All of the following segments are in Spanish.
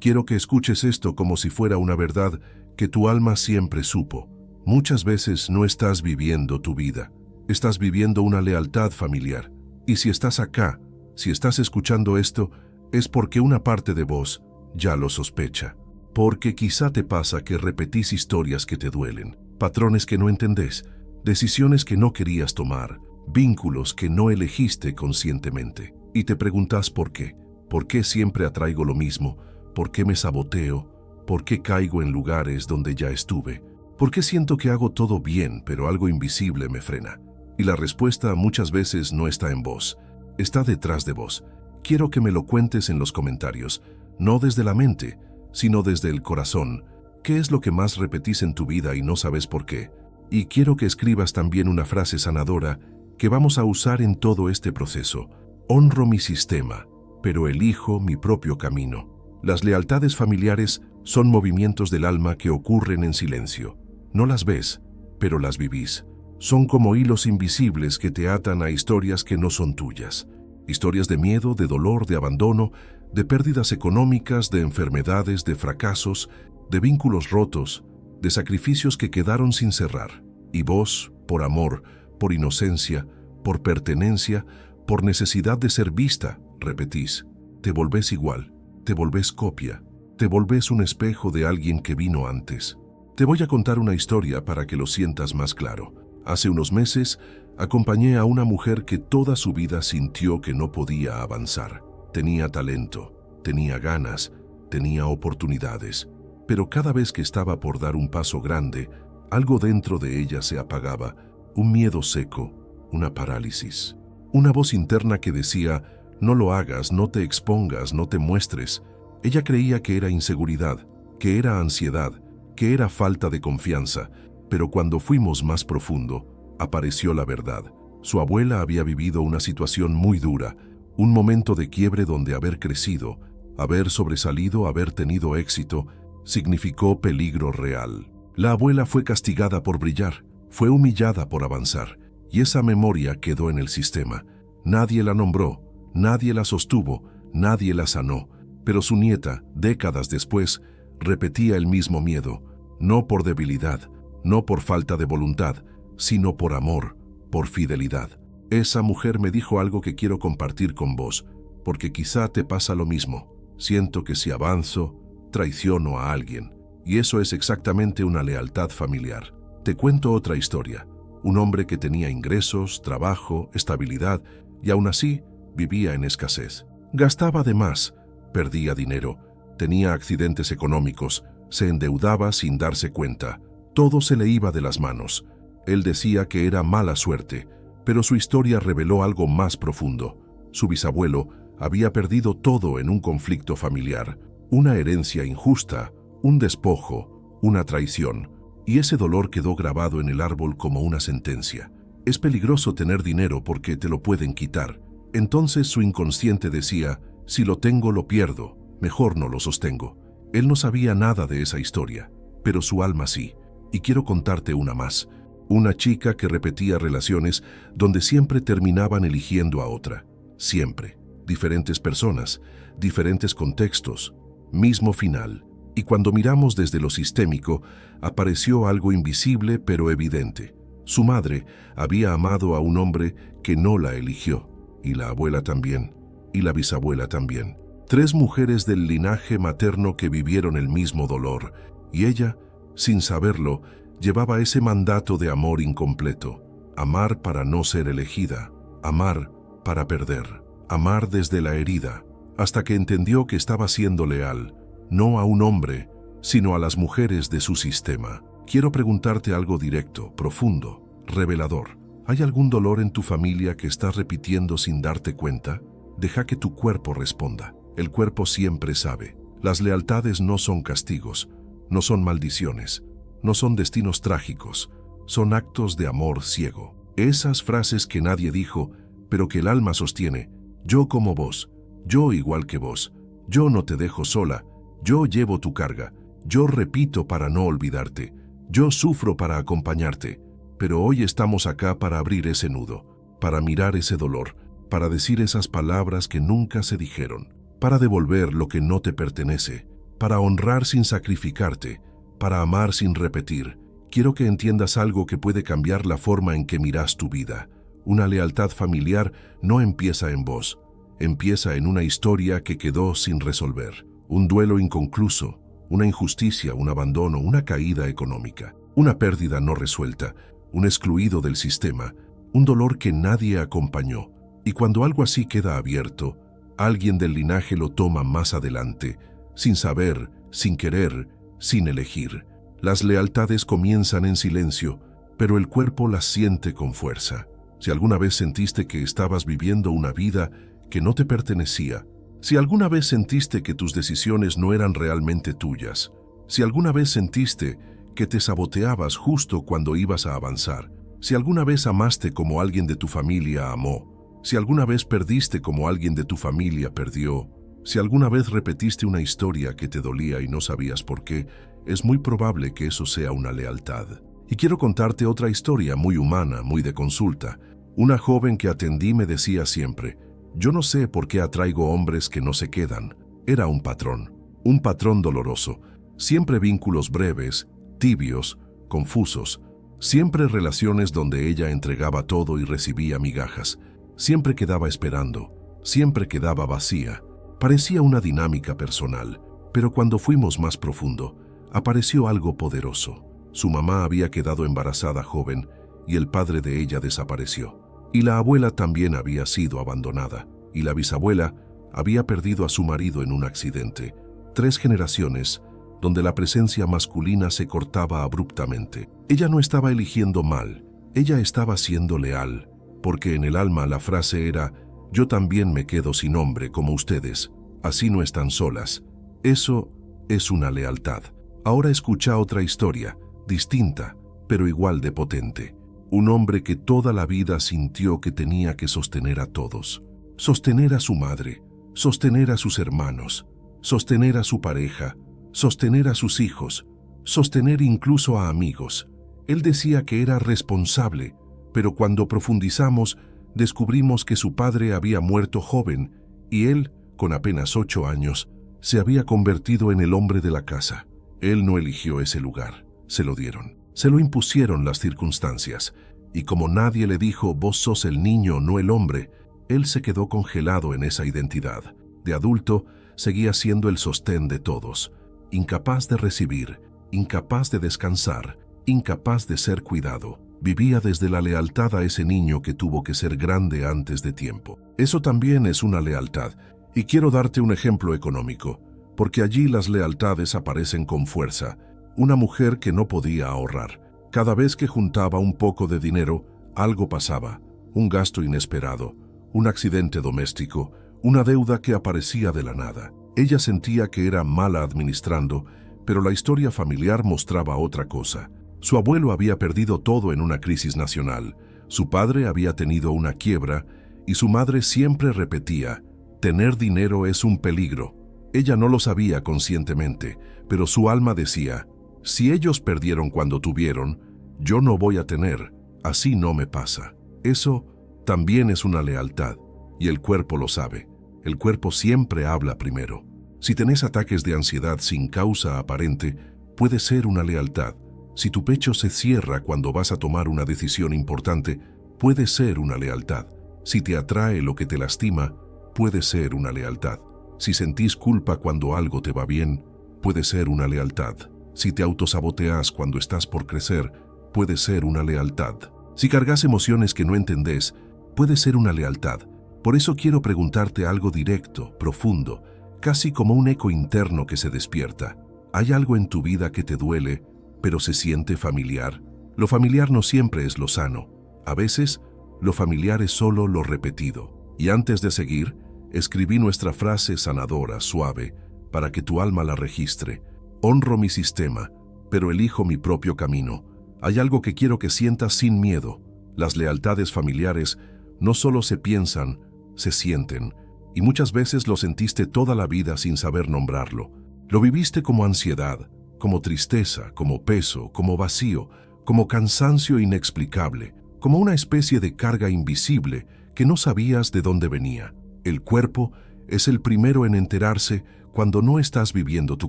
Quiero que escuches esto como si fuera una verdad que tu alma siempre supo. Muchas veces no estás viviendo tu vida, estás viviendo una lealtad familiar. Y si estás acá, si estás escuchando esto, es porque una parte de vos ya lo sospecha. Porque quizá te pasa que repetís historias que te duelen, patrones que no entendés, decisiones que no querías tomar, vínculos que no elegiste conscientemente. Y te preguntás por qué. ¿Por qué siempre atraigo lo mismo? ¿Por qué me saboteo? ¿Por qué caigo en lugares donde ya estuve? ¿Por qué siento que hago todo bien, pero algo invisible me frena? Y la respuesta muchas veces no está en vos, está detrás de vos. Quiero que me lo cuentes en los comentarios, no desde la mente, sino desde el corazón. ¿Qué es lo que más repetís en tu vida y no sabes por qué? Y quiero que escribas también una frase sanadora que vamos a usar en todo este proceso. Honro mi sistema, pero elijo mi propio camino. Las lealtades familiares son movimientos del alma que ocurren en silencio. No las ves, pero las vivís. Son como hilos invisibles que te atan a historias que no son tuyas. Historias de miedo, de dolor, de abandono, de pérdidas económicas, de enfermedades, de fracasos, de vínculos rotos, de sacrificios que quedaron sin cerrar. Y vos, por amor, por inocencia, por pertenencia, por necesidad de ser vista, repetís, te volvés igual, te volvés copia, te volvés un espejo de alguien que vino antes. Te voy a contar una historia para que lo sientas más claro. Hace unos meses, acompañé a una mujer que toda su vida sintió que no podía avanzar. Tenía talento, tenía ganas, tenía oportunidades, pero cada vez que estaba por dar un paso grande, algo dentro de ella se apagaba, un miedo seco, una parálisis. Una voz interna que decía, no lo hagas, no te expongas, no te muestres. Ella creía que era inseguridad, que era ansiedad, que era falta de confianza, pero cuando fuimos más profundo, apareció la verdad. Su abuela había vivido una situación muy dura, un momento de quiebre donde haber crecido, haber sobresalido, haber tenido éxito, significó peligro real. La abuela fue castigada por brillar, fue humillada por avanzar, y esa memoria quedó en el sistema. Nadie la nombró, nadie la sostuvo, nadie la sanó, pero su nieta, décadas después, repetía el mismo miedo, no por debilidad, no por falta de voluntad, sino por amor, por fidelidad. Esa mujer me dijo algo que quiero compartir con vos, porque quizá te pasa lo mismo. Siento que si avanzo, traiciono a alguien, y eso es exactamente una lealtad familiar. Te cuento otra historia. Un hombre que tenía ingresos, trabajo, estabilidad, y aún así vivía en escasez. Gastaba de más, perdía dinero, tenía accidentes económicos, se endeudaba sin darse cuenta. Todo se le iba de las manos. Él decía que era mala suerte, pero su historia reveló algo más profundo. Su bisabuelo había perdido todo en un conflicto familiar, una herencia injusta, un despojo, una traición, y ese dolor quedó grabado en el árbol como una sentencia. Es peligroso tener dinero porque te lo pueden quitar. Entonces su inconsciente decía, si lo tengo lo pierdo, mejor no lo sostengo. Él no sabía nada de esa historia, pero su alma sí. Y quiero contarte una más. Una chica que repetía relaciones donde siempre terminaban eligiendo a otra. Siempre. Diferentes personas, diferentes contextos, mismo final. Y cuando miramos desde lo sistémico, apareció algo invisible pero evidente. Su madre había amado a un hombre que no la eligió, y la abuela también, y la bisabuela también. 3 mujeres del linaje materno que vivieron el mismo dolor, y ella, sin saberlo, llevaba ese mandato de amor incompleto. Amar para no ser elegida, amar para perder, amar desde la herida, hasta que entendió que estaba siendo leal, no a un hombre, sino a las mujeres de su sistema. Quiero preguntarte algo directo, profundo, revelador. ¿Hay algún dolor en tu familia que estás repitiendo sin darte cuenta? Deja que tu cuerpo responda. El cuerpo siempre sabe. Las lealtades no son castigos, no son maldiciones, no son destinos trágicos, son actos de amor ciego. Esas frases que nadie dijo, pero que el alma sostiene. Yo como vos, yo igual que vos, yo no te dejo sola, yo llevo tu carga, yo repito para no olvidarte, yo sufro para acompañarte, pero hoy estamos acá para abrir ese nudo, para mirar ese dolor, para decir esas palabras que nunca se dijeron, para devolver lo que no te pertenece, para honrar sin sacrificarte, para amar sin repetir. Quiero que entiendas algo que puede cambiar la forma en que miras tu vida. Una lealtad familiar no empieza en vos, empieza en una historia que quedó sin resolver, un duelo inconcluso, una injusticia, un abandono, una caída económica, una pérdida no resuelta, un excluido del sistema, un dolor que nadie acompañó. Y cuando algo así queda abierto, alguien del linaje lo toma más adelante, sin saber, sin querer, sin elegir. Las lealtades comienzan en silencio, pero el cuerpo las siente con fuerza. Si alguna vez sentiste que estabas viviendo una vida que no te pertenecía, si alguna vez sentiste que tus decisiones no eran realmente tuyas, si alguna vez sentiste que te saboteabas justo cuando ibas a avanzar, si alguna vez amaste como alguien de tu familia amó, si alguna vez perdiste como alguien de tu familia perdió, si alguna vez repetiste una historia que te dolía y no sabías por qué, es muy probable que eso sea una lealtad. Y quiero contarte otra historia muy humana, muy de consulta. Una joven que atendí me decía siempre, yo no sé por qué atraigo hombres que no se quedan. Era un patrón doloroso. Siempre vínculos breves, tibios, confusos. Siempre relaciones donde ella entregaba todo y recibía migajas. Siempre quedaba esperando, siempre quedaba vacía. Parecía una dinámica personal, pero cuando fuimos más profundo, apareció algo poderoso. Su mamá había quedado embarazada joven y el padre de ella desapareció. Y la abuela también había sido abandonada. Y la bisabuela había perdido a su marido en un accidente. 3 generaciones donde la presencia masculina se cortaba abruptamente. Ella no estaba eligiendo mal, ella estaba siendo leal, porque en el alma la frase era, yo también me quedo sin hombre como ustedes, así no están solas. Eso es una lealtad. Ahora escucha otra historia, distinta, pero igual de potente. Un hombre que toda la vida sintió que tenía que sostener a todos. Sostener a su madre, sostener a sus hermanos, sostener a su pareja, sostener a sus hijos, sostener incluso a amigos. Él decía que era responsable, pero cuando profundizamos, descubrimos que su padre había muerto joven y él, con apenas 8 años, se había convertido en el hombre de la casa. Él no eligió ese lugar, se lo dieron. Se lo impusieron las circunstancias, y como nadie le dijo, vos sos el niño, no el hombre, él se quedó congelado en esa identidad. De adulto, seguía siendo el sostén de todos, incapaz de recibir, incapaz de descansar, incapaz de ser cuidado. Vivía desde la lealtad a ese niño que tuvo que ser grande antes de tiempo. Eso también es una lealtad, y quiero darte un ejemplo económico, porque allí las lealtades aparecen con fuerza. Una mujer que no podía ahorrar. Cada vez que juntaba un poco de dinero, algo pasaba. Un gasto inesperado, un accidente doméstico, una deuda que aparecía de la nada. Ella sentía que era mala administrando, pero la historia familiar mostraba otra cosa. Su abuelo había perdido todo en una crisis nacional, su padre había tenido una quiebra y su madre siempre repetía, tener dinero es un peligro. Ella no lo sabía conscientemente, pero su alma decía, si ellos perdieron cuando tuvieron, yo no voy a tener, así no me pasa. Eso también es una lealtad, y el cuerpo lo sabe. El cuerpo siempre habla primero. Si tenés ataques de ansiedad sin causa aparente, puede ser una lealtad. Si tu pecho se cierra cuando vas a tomar una decisión importante, puede ser una lealtad. Si te atrae lo que te lastima, puede ser una lealtad. Si sentís culpa cuando algo te va bien, puede ser una lealtad. Si te autosaboteas cuando estás por crecer, puede ser una lealtad. Si cargas emociones que no entendés, puede ser una lealtad. Por eso quiero preguntarte algo directo, profundo, casi como un eco interno que se despierta. ¿Hay algo en tu vida que te duele, pero se siente familiar? Lo familiar no siempre es lo sano. A veces, lo familiar es solo lo repetido. Y antes de seguir, escribí nuestra frase sanadora, suave, para que tu alma la registre. Honro mi sistema, pero elijo mi propio camino. Hay algo que quiero que sientas sin miedo. Las lealtades familiares no solo se piensan, se sienten. Y muchas veces lo sentiste toda la vida sin saber nombrarlo. Lo viviste como ansiedad, como tristeza, como peso, como vacío, como cansancio inexplicable, como una especie de carga invisible que no sabías de dónde venía. El cuerpo es el primero en enterarse cuando no estás viviendo tu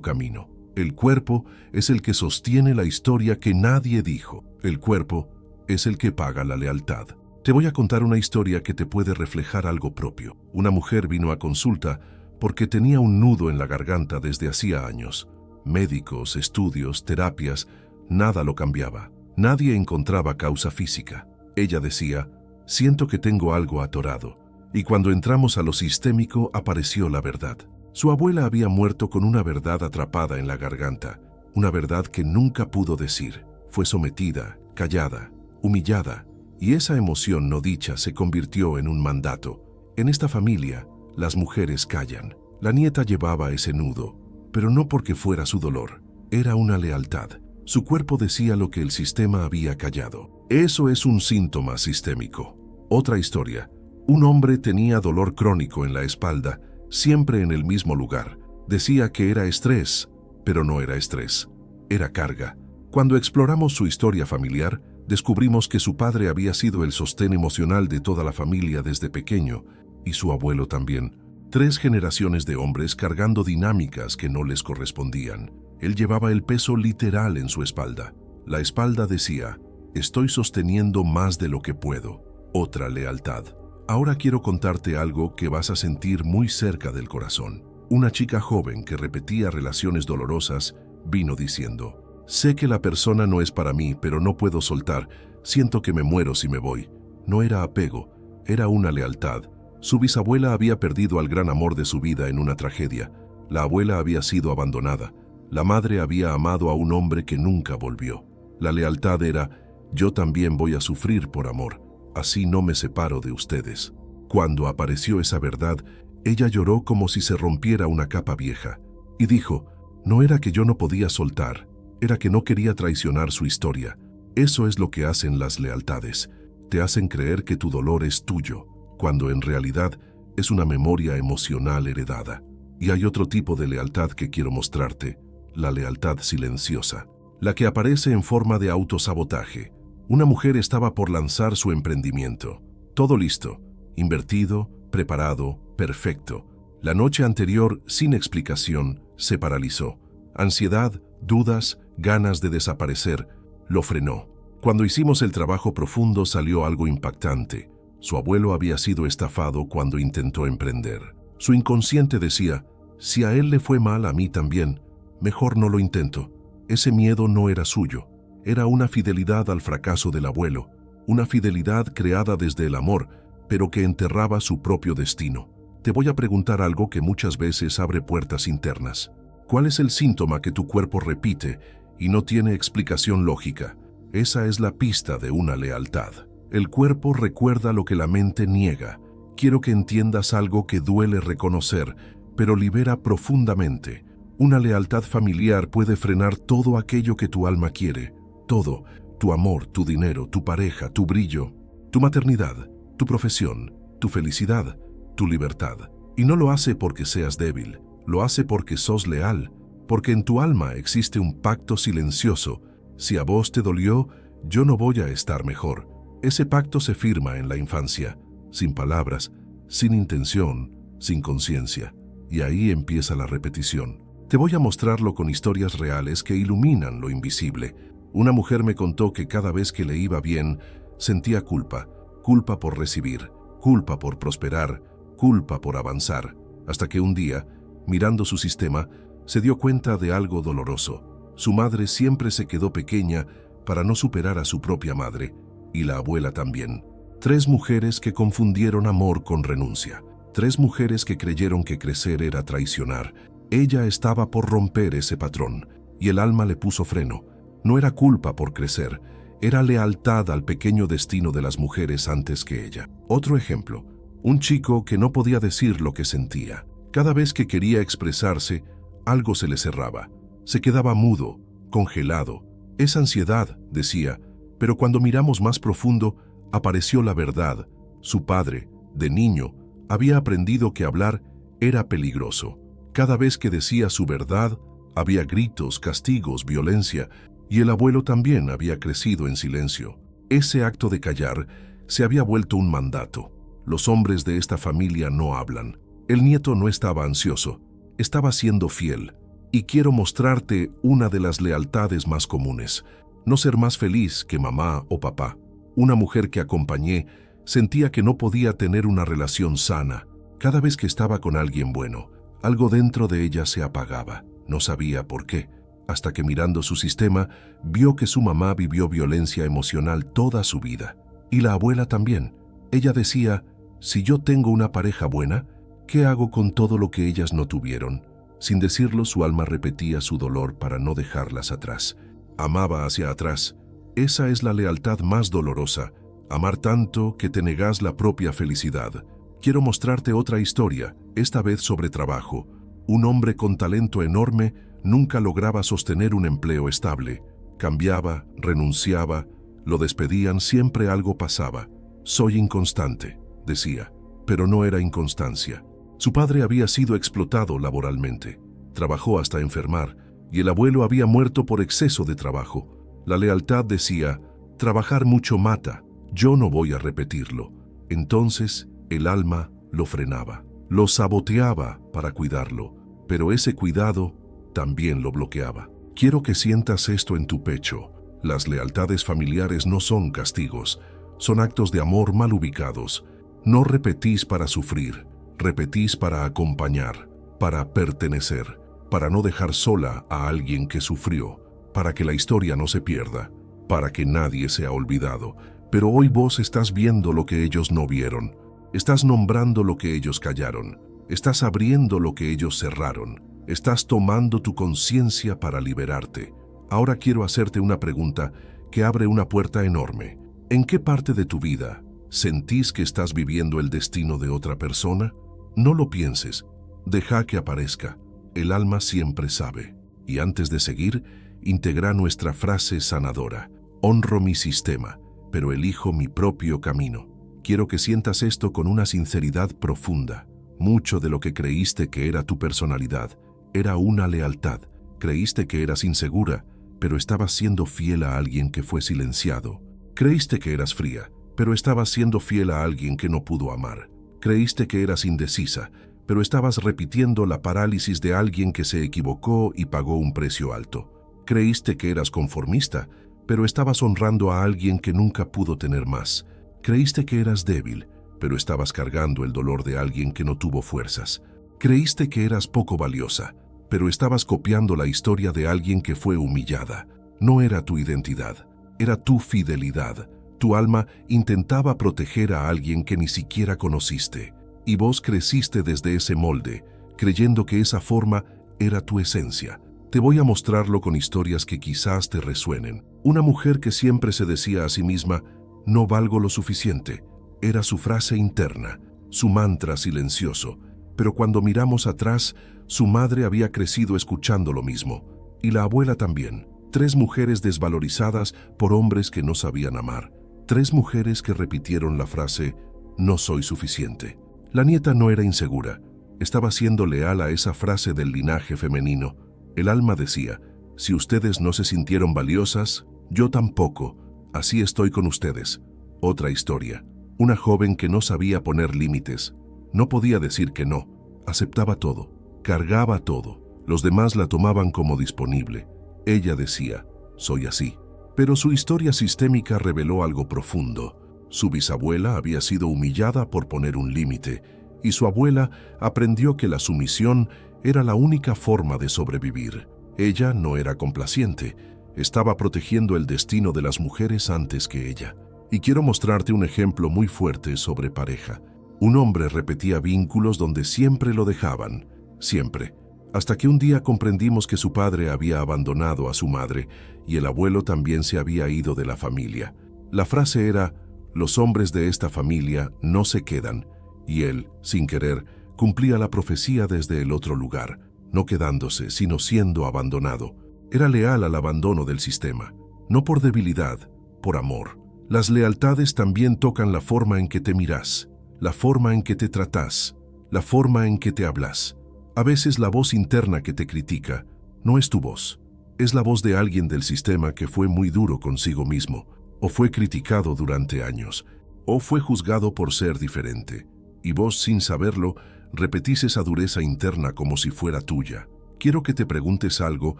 camino. El cuerpo es el que sostiene la historia que nadie dijo. El cuerpo es el que paga la lealtad. Te voy a contar una historia que te puede reflejar algo propio. Una mujer vino a consulta porque tenía un nudo en la garganta desde hacía años. Médicos, estudios, terapias, nada lo cambiaba. Nadie encontraba causa física. Ella decía, siento que tengo algo atorado. Y cuando entramos a lo sistémico apareció la verdad. Su abuela había muerto con una verdad atrapada en la garganta, una verdad que nunca pudo decir. Fue sometida, callada, humillada, y esa emoción no dicha se convirtió en un mandato. En esta familia, las mujeres callan. La nieta llevaba ese nudo, pero no porque fuera su dolor, era una lealtad. Su cuerpo decía lo que el sistema había callado. Eso es un síntoma sistémico. Otra historia. Un hombre tenía dolor crónico en la espalda, siempre en el mismo lugar. Decía que era estrés, pero no era estrés, era carga. Cuando exploramos su historia familiar, descubrimos que su padre había sido el sostén emocional de toda la familia desde pequeño, y su abuelo también. 3 generaciones de hombres cargando dinámicas que no les correspondían. Él llevaba el peso literal en su espalda. La espalda decía, estoy sosteniendo más de lo que puedo. Otra lealtad. Ahora quiero contarte algo que vas a sentir muy cerca del corazón. Una chica joven que repetía relaciones dolorosas vino diciendo, sé que la persona no es para mí, pero no puedo soltar, siento que me muero si me voy. No era apego, era una lealtad. Su bisabuela había perdido al gran amor de su vida en una tragedia. La abuela había sido abandonada. La madre había amado a un hombre que nunca volvió. La lealtad era, yo también voy a sufrir por amor. Así no me separo de ustedes. Cuando apareció esa verdad, ella lloró como si se rompiera una capa vieja. Y dijo, no era que yo no podía soltar, era que no quería traicionar su historia. Eso es lo que hacen las lealtades. Te hacen creer que tu dolor es tuyo, cuando en realidad es una memoria emocional heredada. Y hay otro tipo de lealtad que quiero mostrarte, la lealtad silenciosa, la que aparece en forma de autosabotaje. Una mujer estaba por lanzar su emprendimiento. Todo listo, invertido, preparado, perfecto. La noche anterior, sin explicación, se paralizó. Ansiedad, dudas, ganas de desaparecer, lo frenó. Cuando hicimos el trabajo profundo salió algo impactante. Su abuelo había sido estafado cuando intentó emprender. Su inconsciente decía, si a él le fue mal, a mí también. Mejor no lo intento. Ese miedo no era suyo. Era una fidelidad al fracaso del abuelo, una fidelidad creada desde el amor, pero que enterraba su propio destino. Te voy a preguntar algo que muchas veces abre puertas internas. ¿Cuál es el síntoma que tu cuerpo repite y no tiene explicación lógica? Esa es la pista de una lealtad. El cuerpo recuerda lo que la mente niega. Quiero que entiendas algo que duele reconocer, pero libera profundamente. Una lealtad familiar puede frenar todo aquello que tu alma quiere. Todo, tu amor, tu dinero, tu pareja, tu brillo, tu maternidad, tu profesión, tu felicidad, tu libertad. Y no lo hace porque seas débil, lo hace porque sos leal, porque en tu alma existe un pacto silencioso. Si a vos te dolió, yo no voy a estar mejor. Ese pacto se firma en la infancia, sin palabras, sin intención, sin conciencia. Y ahí empieza la repetición. Te voy a mostrarlo con historias reales que iluminan lo invisible. Una mujer me contó que cada vez que le iba bien, sentía culpa. Culpa por recibir, culpa por prosperar, culpa por avanzar. Hasta que un día, mirando su sistema, se dio cuenta de algo doloroso. Su madre siempre se quedó pequeña para no superar a su propia madre, y la abuela también. 3 mujeres que confundieron amor con renuncia. 3 mujeres que creyeron que crecer era traicionar. Ella estaba por romper ese patrón, y el alma le puso freno. No era culpa por crecer, era lealtad al pequeño destino de las mujeres antes que ella. Otro ejemplo, un chico que no podía decir lo que sentía. Cada vez que quería expresarse, algo se le cerraba. Se quedaba mudo, congelado. Es ansiedad, decía, pero cuando miramos más profundo, apareció la verdad. Su padre, de niño, había aprendido que hablar era peligroso. Cada vez que decía su verdad, había gritos, castigos, violencia, y el abuelo también había crecido en silencio. Ese acto de callar se había vuelto un mandato. Los hombres de esta familia no hablan. El nieto no estaba ansioso, estaba siendo fiel. Y quiero mostrarte una de las lealtades más comunes. No ser más feliz que mamá o papá. Una mujer que acompañé sentía que no podía tener una relación sana. Cada vez que estaba con alguien bueno, algo dentro de ella se apagaba. No sabía por qué, hasta que mirando su sistema, vio que su mamá vivió violencia emocional toda su vida. Y la abuela también. Ella decía, si yo tengo una pareja buena, ¿qué hago con todo lo que ellas no tuvieron? Sin decirlo, su alma repetía su dolor para no dejarlas atrás. Amaba hacia atrás. Esa es la lealtad más dolorosa. Amar tanto que te negas la propia felicidad. Quiero mostrarte otra historia, esta vez sobre trabajo. Un hombre con talento enorme nunca lograba sostener un empleo estable. Cambiaba, renunciaba, lo despedían, siempre algo pasaba. Soy inconstante, decía, pero no era inconstancia. Su padre había sido explotado laboralmente. Trabajó hasta enfermar, y el abuelo había muerto por exceso de trabajo. La lealtad decía, trabajar mucho mata, yo no voy a repetirlo. Entonces, el alma lo frenaba, lo saboteaba para cuidarlo, pero ese cuidado también lo bloqueaba. Quiero que sientas esto en tu pecho. Las lealtades familiares no son castigos, son actos de amor mal ubicados. No repetís para sufrir, repetís para acompañar, para pertenecer, para no dejar sola a alguien que sufrió, para que la historia no se pierda, para que nadie sea olvidado. Pero hoy vos estás viendo lo que ellos no vieron, estás nombrando lo que ellos callaron, estás abriendo lo que ellos cerraron, estás tomando tu conciencia para liberarte. Ahora quiero hacerte una pregunta que abre una puerta enorme. ¿En qué parte de tu vida sentís que estás viviendo el destino de otra persona? No lo pienses, deja que aparezca. El alma siempre sabe. Y antes de seguir, integra nuestra frase sanadora. Honro mi sistema, pero elijo mi propio camino. Quiero que sientas esto con una sinceridad profunda. Mucho de lo que creíste que era tu personalidad era una lealtad. Creíste que eras insegura, pero estabas siendo fiel a alguien que fue silenciado. Creíste que eras fría, pero estabas siendo fiel a alguien que no pudo amar. Creíste que eras indecisa, pero estabas repitiendo la parálisis de alguien que se equivocó y pagó un precio alto. Creíste que eras conformista, pero estabas honrando a alguien que nunca pudo tener más. Creíste que eras débil, pero estabas cargando el dolor de alguien que no tuvo fuerzas. Creíste que eras poco valiosa, pero estabas copiando la historia de alguien que fue humillada. No era tu identidad, era tu fidelidad. Tu alma intentaba proteger a alguien que ni siquiera conociste. Y vos creciste desde ese molde, creyendo que esa forma era tu esencia. Te voy a mostrarlo con historias que quizás te resuenen. Una mujer que siempre se decía a sí misma, no valgo lo suficiente. Era su frase interna, su mantra silencioso. Pero cuando miramos atrás, su madre había crecido escuchando lo mismo. Y la abuela también. 3 mujeres desvalorizadas por hombres que no sabían amar. 3 mujeres que repitieron la frase, no soy suficiente. La nieta no era insegura. Estaba siendo leal a esa frase del linaje femenino. El alma decía, si ustedes no se sintieron valiosas, yo tampoco. Así estoy con ustedes. Otra historia. Una joven que no sabía poner límites. No podía decir que no. Aceptaba todo. Cargaba todo. Los demás la tomaban como disponible. Ella decía, soy así. Pero su historia sistémica reveló algo profundo. Su bisabuela había sido humillada por poner un límite, y su abuela aprendió que la sumisión era la única forma de sobrevivir. Ella no era complaciente, estaba protegiendo el destino de las mujeres antes que ella. Y quiero mostrarte un ejemplo muy fuerte sobre pareja. Un hombre repetía vínculos donde siempre lo dejaban, siempre, hasta que un día comprendimos que su padre había abandonado a su madre y el abuelo también se había ido de la familia. La frase era, los hombres de esta familia no se quedan, y él, sin querer, cumplía la profecía desde el otro lugar, no quedándose, sino siendo abandonado. Era leal al abandono del sistema, no por debilidad, por amor. Las lealtades también tocan la forma en que te mirás, la forma en que te tratás, la forma en que te hablas. A veces la voz interna que te critica no es tu voz, es la voz de alguien del sistema que fue muy duro consigo mismo, o fue criticado durante años, o fue juzgado por ser diferente. Y vos, sin saberlo, repetís esa dureza interna como si fuera tuya. Quiero que te preguntes algo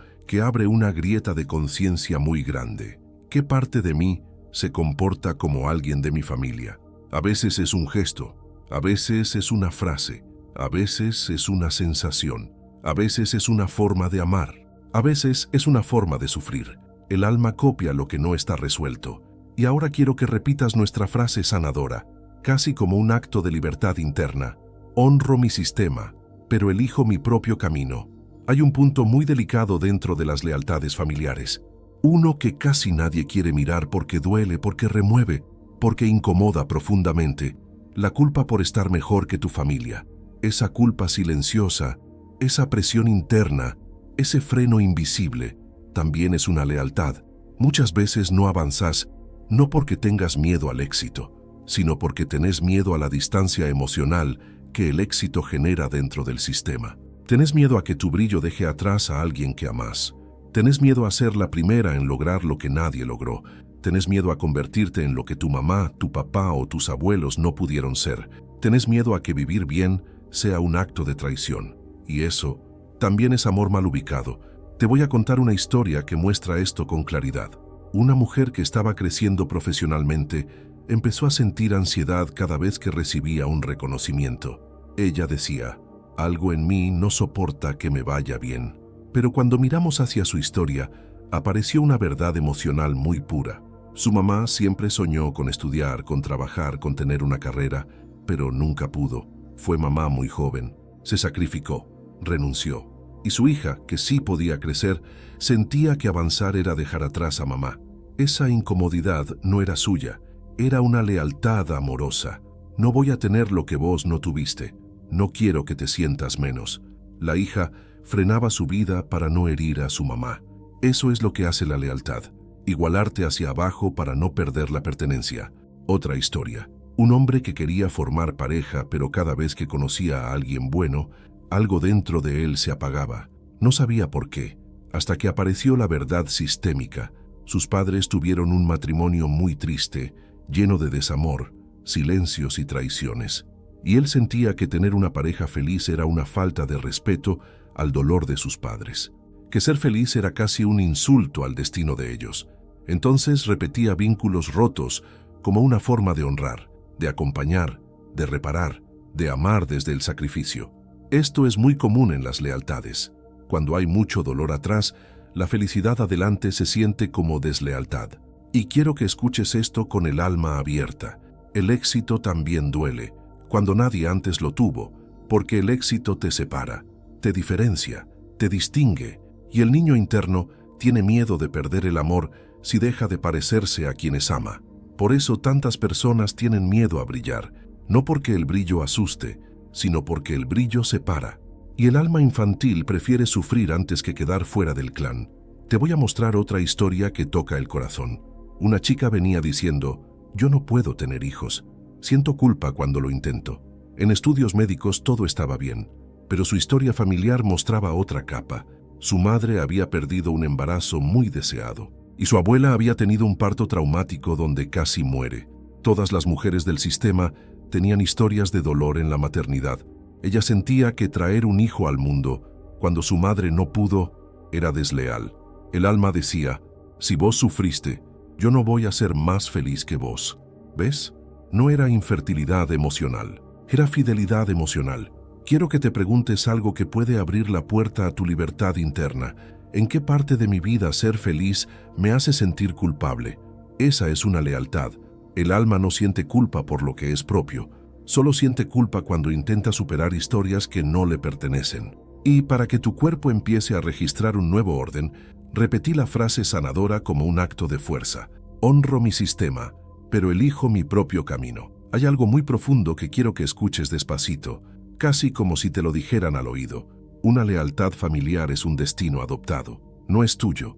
que abre una grieta de conciencia muy grande. ¿Qué parte de mí se comporta como alguien de mi familia? A veces es un gesto, a veces es una frase, a veces es una sensación, a veces es una forma de amar, a veces es una forma de sufrir. El alma copia lo que no está resuelto. Y ahora quiero que repitas nuestra frase sanadora, casi como un acto de libertad interna. Honro mi sistema, pero elijo mi propio camino. Hay un punto muy delicado dentro de las lealtades familiares. Uno que casi nadie quiere mirar porque duele, porque remueve, porque incomoda profundamente. La culpa por estar mejor que tu familia. Esa culpa silenciosa, esa presión interna, ese freno invisible, también es una lealtad. Muchas veces no avanzás, no porque tengas miedo al éxito, sino porque tenés miedo a la distancia emocional que el éxito genera dentro del sistema. Tenés miedo a que tu brillo deje atrás a alguien que amás. Tenés miedo a ser la primera en lograr lo que nadie logró. Tenés miedo a convertirte en lo que tu mamá, tu papá o tus abuelos no pudieron ser. Tenés miedo a que vivir bien sea un acto de traición. Y eso también es amor mal ubicado. Te voy a contar una historia que muestra esto con claridad. Una mujer que estaba creciendo profesionalmente empezó a sentir ansiedad cada vez que recibía un reconocimiento. Ella decía, algo en mí no soporta que me vaya bien. Pero cuando miramos hacia su historia, apareció una verdad emocional muy pura. Su mamá siempre soñó con estudiar, con trabajar, con tener una carrera, pero nunca pudo. Fue mamá muy joven, se sacrificó, renunció. Y su hija, que sí podía crecer, sentía que avanzar era dejar atrás a mamá. Esa incomodidad no era suya, era una lealtad amorosa. No voy a tener lo que vos no tuviste. No quiero que te sientas menos. La hija frenaba su vida para no herir a su mamá. Eso es lo que hace la lealtad. Igualarte hacia abajo para no perder la pertenencia. Otra historia. Un hombre que quería formar pareja, pero cada vez que conocía a alguien bueno, algo dentro de él se apagaba. No sabía por qué, hasta que apareció la verdad sistémica. Sus padres tuvieron un matrimonio muy triste, lleno de desamor, silencios y traiciones. Y él sentía que tener una pareja feliz era una falta de respeto al dolor de sus padres, que ser feliz era casi un insulto al destino de ellos. Entonces repetía vínculos rotos como una forma de honrar, de acompañar, de reparar, de amar desde el sacrificio. Esto es muy común en las lealtades. Cuando hay mucho dolor atrás, la felicidad adelante se siente como deslealtad. Y quiero que escuches esto con el alma abierta. El éxito también duele, cuando nadie antes lo tuvo, porque el éxito te separa, te diferencia, te distingue, y el niño interno tiene miedo de perder el amor si deja de parecerse a quienes ama. Por eso tantas personas tienen miedo a brillar, no porque el brillo asuste, sino porque el brillo separa. Y el alma infantil prefiere sufrir antes que quedar fuera del clan. Te voy a mostrar otra historia que toca el corazón. Una chica venía diciendo, yo no puedo tener hijos. Siento culpa cuando lo intento. En estudios médicos todo estaba bien, pero su historia familiar mostraba otra capa. Su madre había perdido un embarazo muy deseado, y su abuela había tenido un parto traumático donde casi muere. Todas las mujeres del sistema tenían historias de dolor en la maternidad. Ella sentía que traer un hijo al mundo, cuando su madre no pudo, era desleal. El alma decía, si vos sufriste, yo no voy a ser más feliz que vos. ¿Ves? No era infertilidad emocional, era fidelidad emocional. Quiero que te preguntes algo que puede abrir la puerta a tu libertad interna. ¿En qué parte de mi vida ser feliz me hace sentir culpable? Esa es una lealtad. El alma no siente culpa por lo que es propio, solo siente culpa cuando intenta superar historias que no le pertenecen. Y para que tu cuerpo empiece a registrar un nuevo orden, repetí la frase sanadora como un acto de fuerza. Honro mi sistema, pero elijo mi propio camino. Hay algo muy profundo que quiero que escuches despacito, casi como si te lo dijeran al oído. Una lealtad familiar es un destino adoptado. No es tuyo,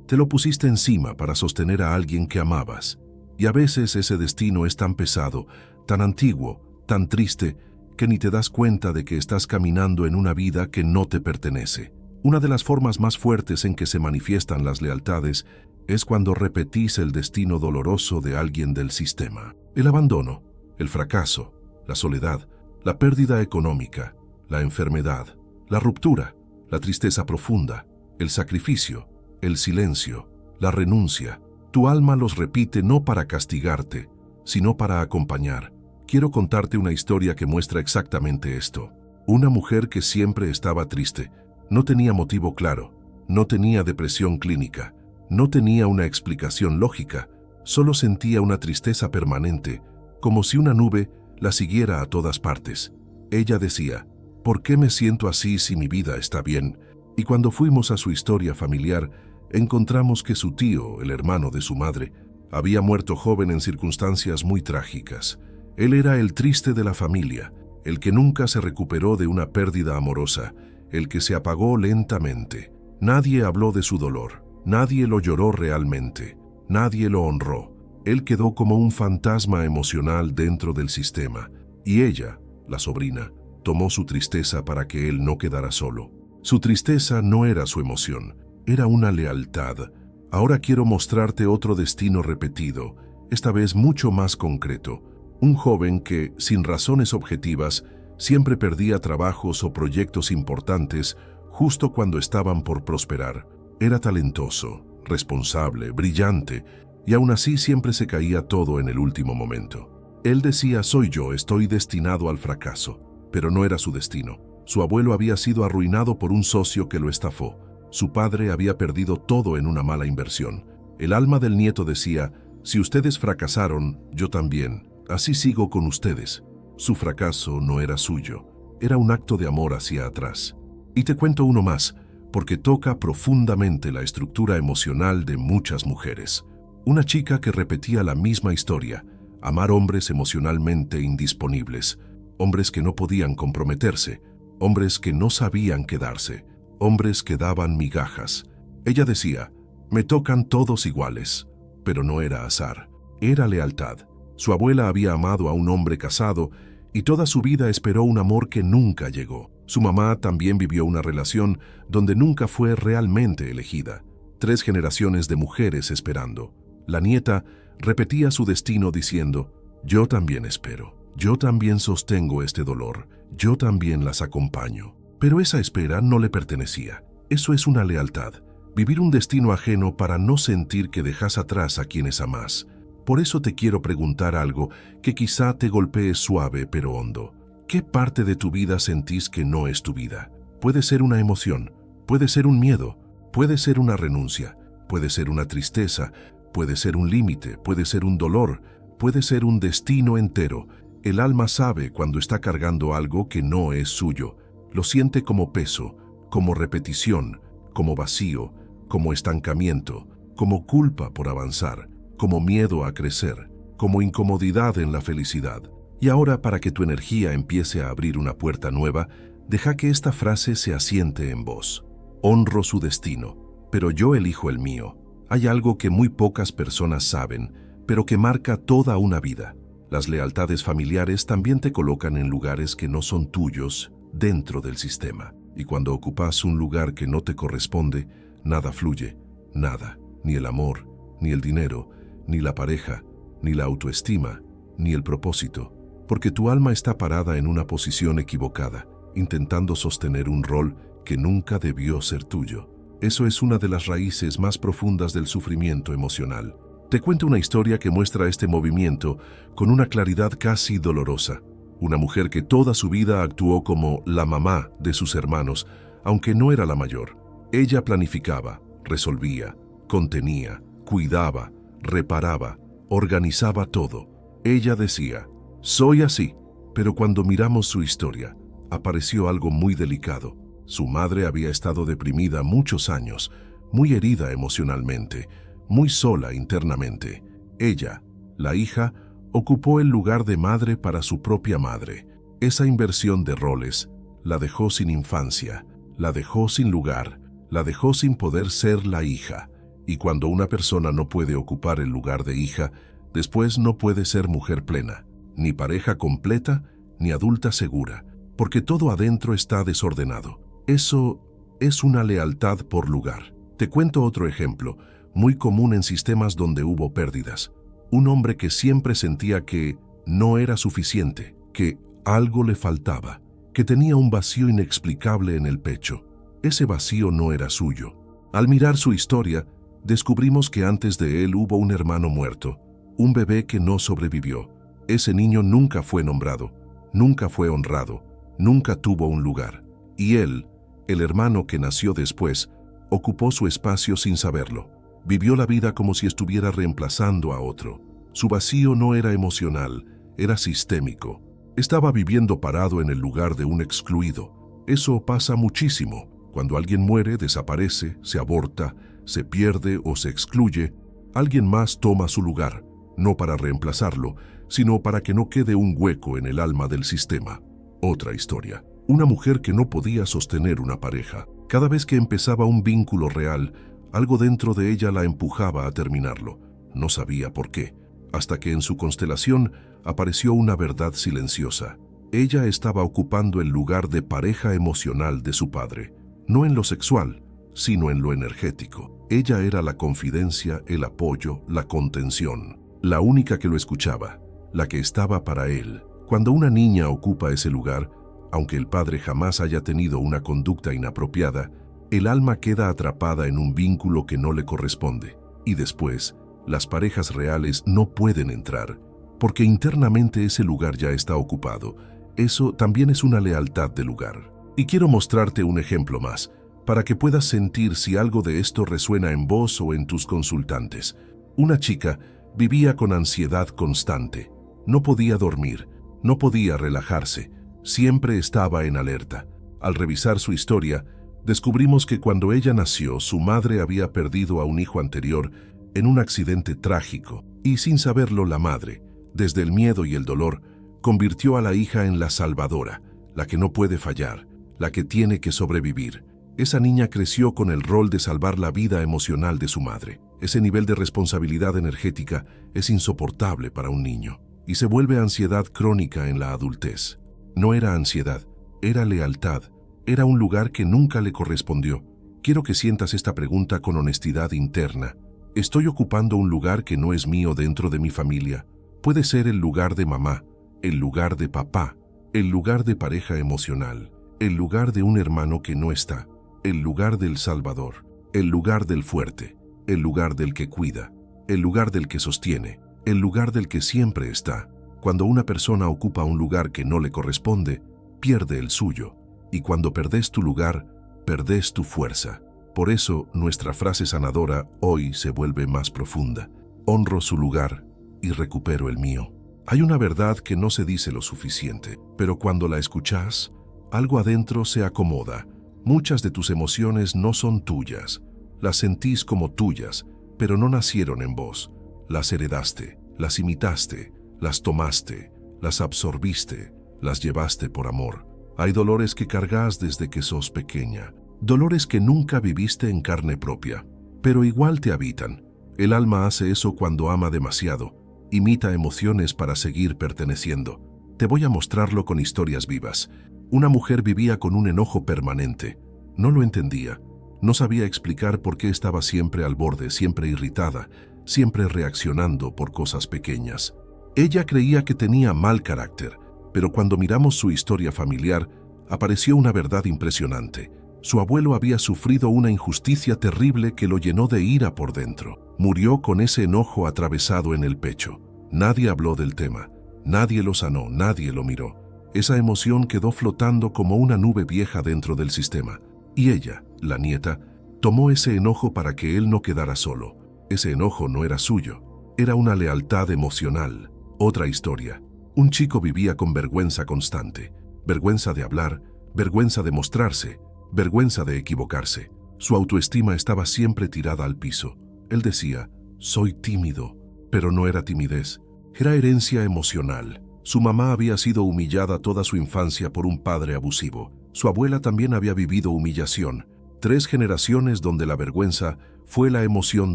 te lo pusiste encima para sostener a alguien que amabas. Y a veces ese destino es tan pesado, tan antiguo, tan triste, que ni te das cuenta de que estás caminando en una vida que no te pertenece. Una de las formas más fuertes en que se manifiestan las lealtades es cuando repetís el destino doloroso de alguien del sistema. El abandono, el fracaso, la soledad, La pérdida económica, la enfermedad, la ruptura, la tristeza profunda, el sacrificio, el silencio, la renuncia. Tu alma los repite no para castigarte, sino para acompañar. Quiero contarte una historia que muestra exactamente esto. Una mujer que siempre estaba triste, no tenía motivo claro, no tenía depresión clínica, no tenía una explicación lógica, solo sentía una tristeza permanente, como si una nube la siguiera a todas partes. Ella decía, ¿por qué me siento así si mi vida está bien? Y cuando fuimos a su historia familiar, encontramos que su tío, el hermano de su madre, había muerto joven en circunstancias muy trágicas. Él era el triste de la familia, el que nunca se recuperó de una pérdida amorosa, el que se apagó lentamente. Nadie habló de su dolor, nadie lo lloró realmente, nadie lo honró. Él quedó como un fantasma emocional dentro del sistema, y ella, la sobrina, tomó su tristeza para que él no quedara solo. Su tristeza no era su emoción, era una lealtad. Ahora quiero mostrarte otro destino repetido, esta vez mucho más concreto. Un joven que, sin razones objetivas, siempre perdía trabajos o proyectos importantes justo cuando estaban por prosperar. Era talentoso, responsable, brillante, y aún así siempre se caía todo en el último momento. Él decía, soy yo, estoy destinado al fracaso, pero no era su destino. Su abuelo había sido arruinado por un socio que lo estafó. Su padre había perdido todo en una mala inversión. El alma del nieto decía, si ustedes fracasaron, yo también. Así sigo con ustedes. Su fracaso no era suyo, era un acto de amor hacia atrás. Y te cuento uno más, porque toca profundamente la estructura emocional de muchas mujeres. Una chica que repetía la misma historia, amar hombres emocionalmente indisponibles, hombres que no podían comprometerse, hombres que no sabían quedarse, hombres que daban migajas. Ella decía, me tocan todos iguales, pero no era azar, era lealtad. Su abuela había amado a un hombre casado y toda su vida esperó un amor que nunca llegó. Su mamá también vivió una relación donde nunca fue realmente elegida. 3 generaciones de mujeres esperando. La nieta repetía su destino diciendo, yo también espero, yo también sostengo este dolor, yo también las acompaño. Pero esa espera no le pertenecía. Eso es una lealtad, vivir un destino ajeno para no sentir que dejas atrás a quienes amás. Por eso te quiero preguntar algo que quizá te golpee suave pero hondo. ¿Qué parte de tu vida sentís que no es tu vida? Puede ser una emoción, puede ser un miedo, puede ser una renuncia, puede ser una tristeza, puede ser un límite, puede ser un dolor, puede ser un destino entero. El alma sabe cuando está cargando algo que no es suyo. Lo siente como peso, como repetición, como vacío, como estancamiento, como culpa por avanzar, como miedo a crecer, como incomodidad en la felicidad. Y ahora, para que tu energía empiece a abrir una puerta nueva, deja que esta frase se asiente en vos. Honro su destino, pero yo elijo el mío. Hay algo que muy pocas personas saben, pero que marca toda una vida. Las lealtades familiares también te colocan en lugares que no son tuyos dentro del sistema. Y cuando ocupas un lugar que no te corresponde, nada fluye, nada, ni el amor, ni el dinero, ni la pareja, ni la autoestima, ni el propósito, porque tu alma está parada en una posición equivocada, intentando sostener un rol que nunca debió ser tuyo. Eso es una de las raíces más profundas del sufrimiento emocional. Te cuento una historia que muestra este movimiento con una claridad casi dolorosa. Una mujer que toda su vida actuó como la mamá de sus hermanos, aunque no era la mayor. Ella planificaba, resolvía, contenía, cuidaba, reparaba, organizaba todo. Ella decía, soy así, pero cuando miramos su historia, apareció algo muy delicado. Su madre había estado deprimida muchos años, muy herida emocionalmente, muy sola internamente. Ella, la hija, ocupó el lugar de madre para su propia madre. Esa inversión de roles la dejó sin infancia, la dejó sin lugar, la dejó sin poder ser la hija. Y cuando una persona no puede ocupar el lugar de hija, después no puede ser mujer plena, ni pareja completa, ni adulta segura, porque todo adentro está desordenado. Eso es una lealtad por lugar. Te cuento otro ejemplo, muy común en sistemas donde hubo pérdidas. Un hombre que siempre sentía que no era suficiente, que algo le faltaba, que tenía un vacío inexplicable en el pecho. Ese vacío no era suyo. Al mirar su historia, descubrimos que antes de él hubo un hermano muerto, un bebé que no sobrevivió. Ese niño nunca fue nombrado, nunca fue honrado, nunca tuvo un lugar. Y él, el hermano que nació después, ocupó su espacio sin saberlo. Vivió la vida como si estuviera reemplazando a otro. Su vacío no era emocional, era sistémico. Estaba viviendo parado en el lugar de un excluido. Eso pasa muchísimo. Cuando alguien muere, desaparece, se aborta, se pierde o se excluye, alguien más toma su lugar, no para reemplazarlo, sino para que no quede un hueco en el alma del sistema. Otra historia. Una mujer que no podía sostener una pareja. Cada vez que empezaba un vínculo real, algo dentro de ella la empujaba a terminarlo. No sabía por qué, hasta que en su constelación apareció una verdad silenciosa. Ella estaba ocupando el lugar de pareja emocional de su padre. No en lo sexual, sino en lo energético. Ella era la confidencia, el apoyo, la contención. La única que lo escuchaba, la que estaba para él. Cuando una niña ocupa ese lugar, aunque el padre jamás haya tenido una conducta inapropiada, el alma queda atrapada en un vínculo que no le corresponde. Y después, las parejas reales no pueden entrar, porque internamente ese lugar ya está ocupado. Eso también es una lealtad de lugar. Y quiero mostrarte un ejemplo más, para que puedas sentir si algo de esto resuena en vos o en tus consultantes. Una chica vivía con ansiedad constante. No podía dormir, no podía relajarse, siempre estaba en alerta. Al revisar su historia, descubrimos que cuando ella nació, su madre había perdido a un hijo anterior en un accidente trágico, y sin saberlo la madre, desde el miedo y el dolor, convirtió a la hija en la salvadora, la que no puede fallar, la que tiene que sobrevivir. Esa niña creció con el rol de salvar la vida emocional de su madre. Ese nivel de responsabilidad energética es insoportable para un niño y se vuelve ansiedad crónica en la adultez. No era ansiedad, era lealtad, era un lugar que nunca le correspondió. Quiero que sientas esta pregunta con honestidad interna. ¿Estoy ocupando un lugar que no es mío dentro de mi familia? Puede ser el lugar de mamá, el lugar de papá, el lugar de pareja emocional, el lugar de un hermano que no está, el lugar del salvador, el lugar del fuerte, el lugar del que cuida, el lugar del que sostiene, el lugar del que siempre está. Cuando una persona ocupa un lugar que no le corresponde, pierde el suyo, y cuando perdés tu lugar, perdés tu fuerza. Por eso, nuestra frase sanadora hoy se vuelve más profunda. Honro su lugar y recupero el mío. Hay una verdad que no se dice lo suficiente, pero cuando la escuchás, algo adentro se acomoda. Muchas de tus emociones no son tuyas. Las sentís como tuyas, pero no nacieron en vos. Las heredaste, las imitaste, las tomaste, las absorbiste, las llevaste por amor. Hay dolores que cargas desde que sos pequeña. Dolores que nunca viviste en carne propia, pero igual te habitan. El alma hace eso cuando ama demasiado. Imita emociones para seguir perteneciendo. Te voy a mostrarlo con historias vivas. Una mujer vivía con un enojo permanente. No lo entendía. No sabía explicar por qué estaba siempre al borde, siempre irritada, siempre reaccionando por cosas pequeñas. Ella creía que tenía mal carácter, pero cuando miramos su historia familiar, apareció una verdad impresionante. Su abuelo había sufrido una injusticia terrible que lo llenó de ira por dentro. Murió con ese enojo atravesado en el pecho. Nadie habló del tema, nadie lo sanó, nadie lo miró. Esa emoción quedó flotando como una nube vieja dentro del sistema. Y ella, la nieta, tomó ese enojo para que él no quedara solo. Ese enojo no era suyo, era una lealtad emocional. Otra historia. Un chico vivía con vergüenza constante. Vergüenza de hablar, vergüenza de mostrarse, vergüenza de equivocarse. Su autoestima estaba siempre tirada al piso. Él decía, soy tímido, pero no era timidez. Era herencia emocional. Su mamá había sido humillada toda su infancia por un padre abusivo. Su abuela también había vivido humillación. 3 generaciones donde la vergüenza fue la emoción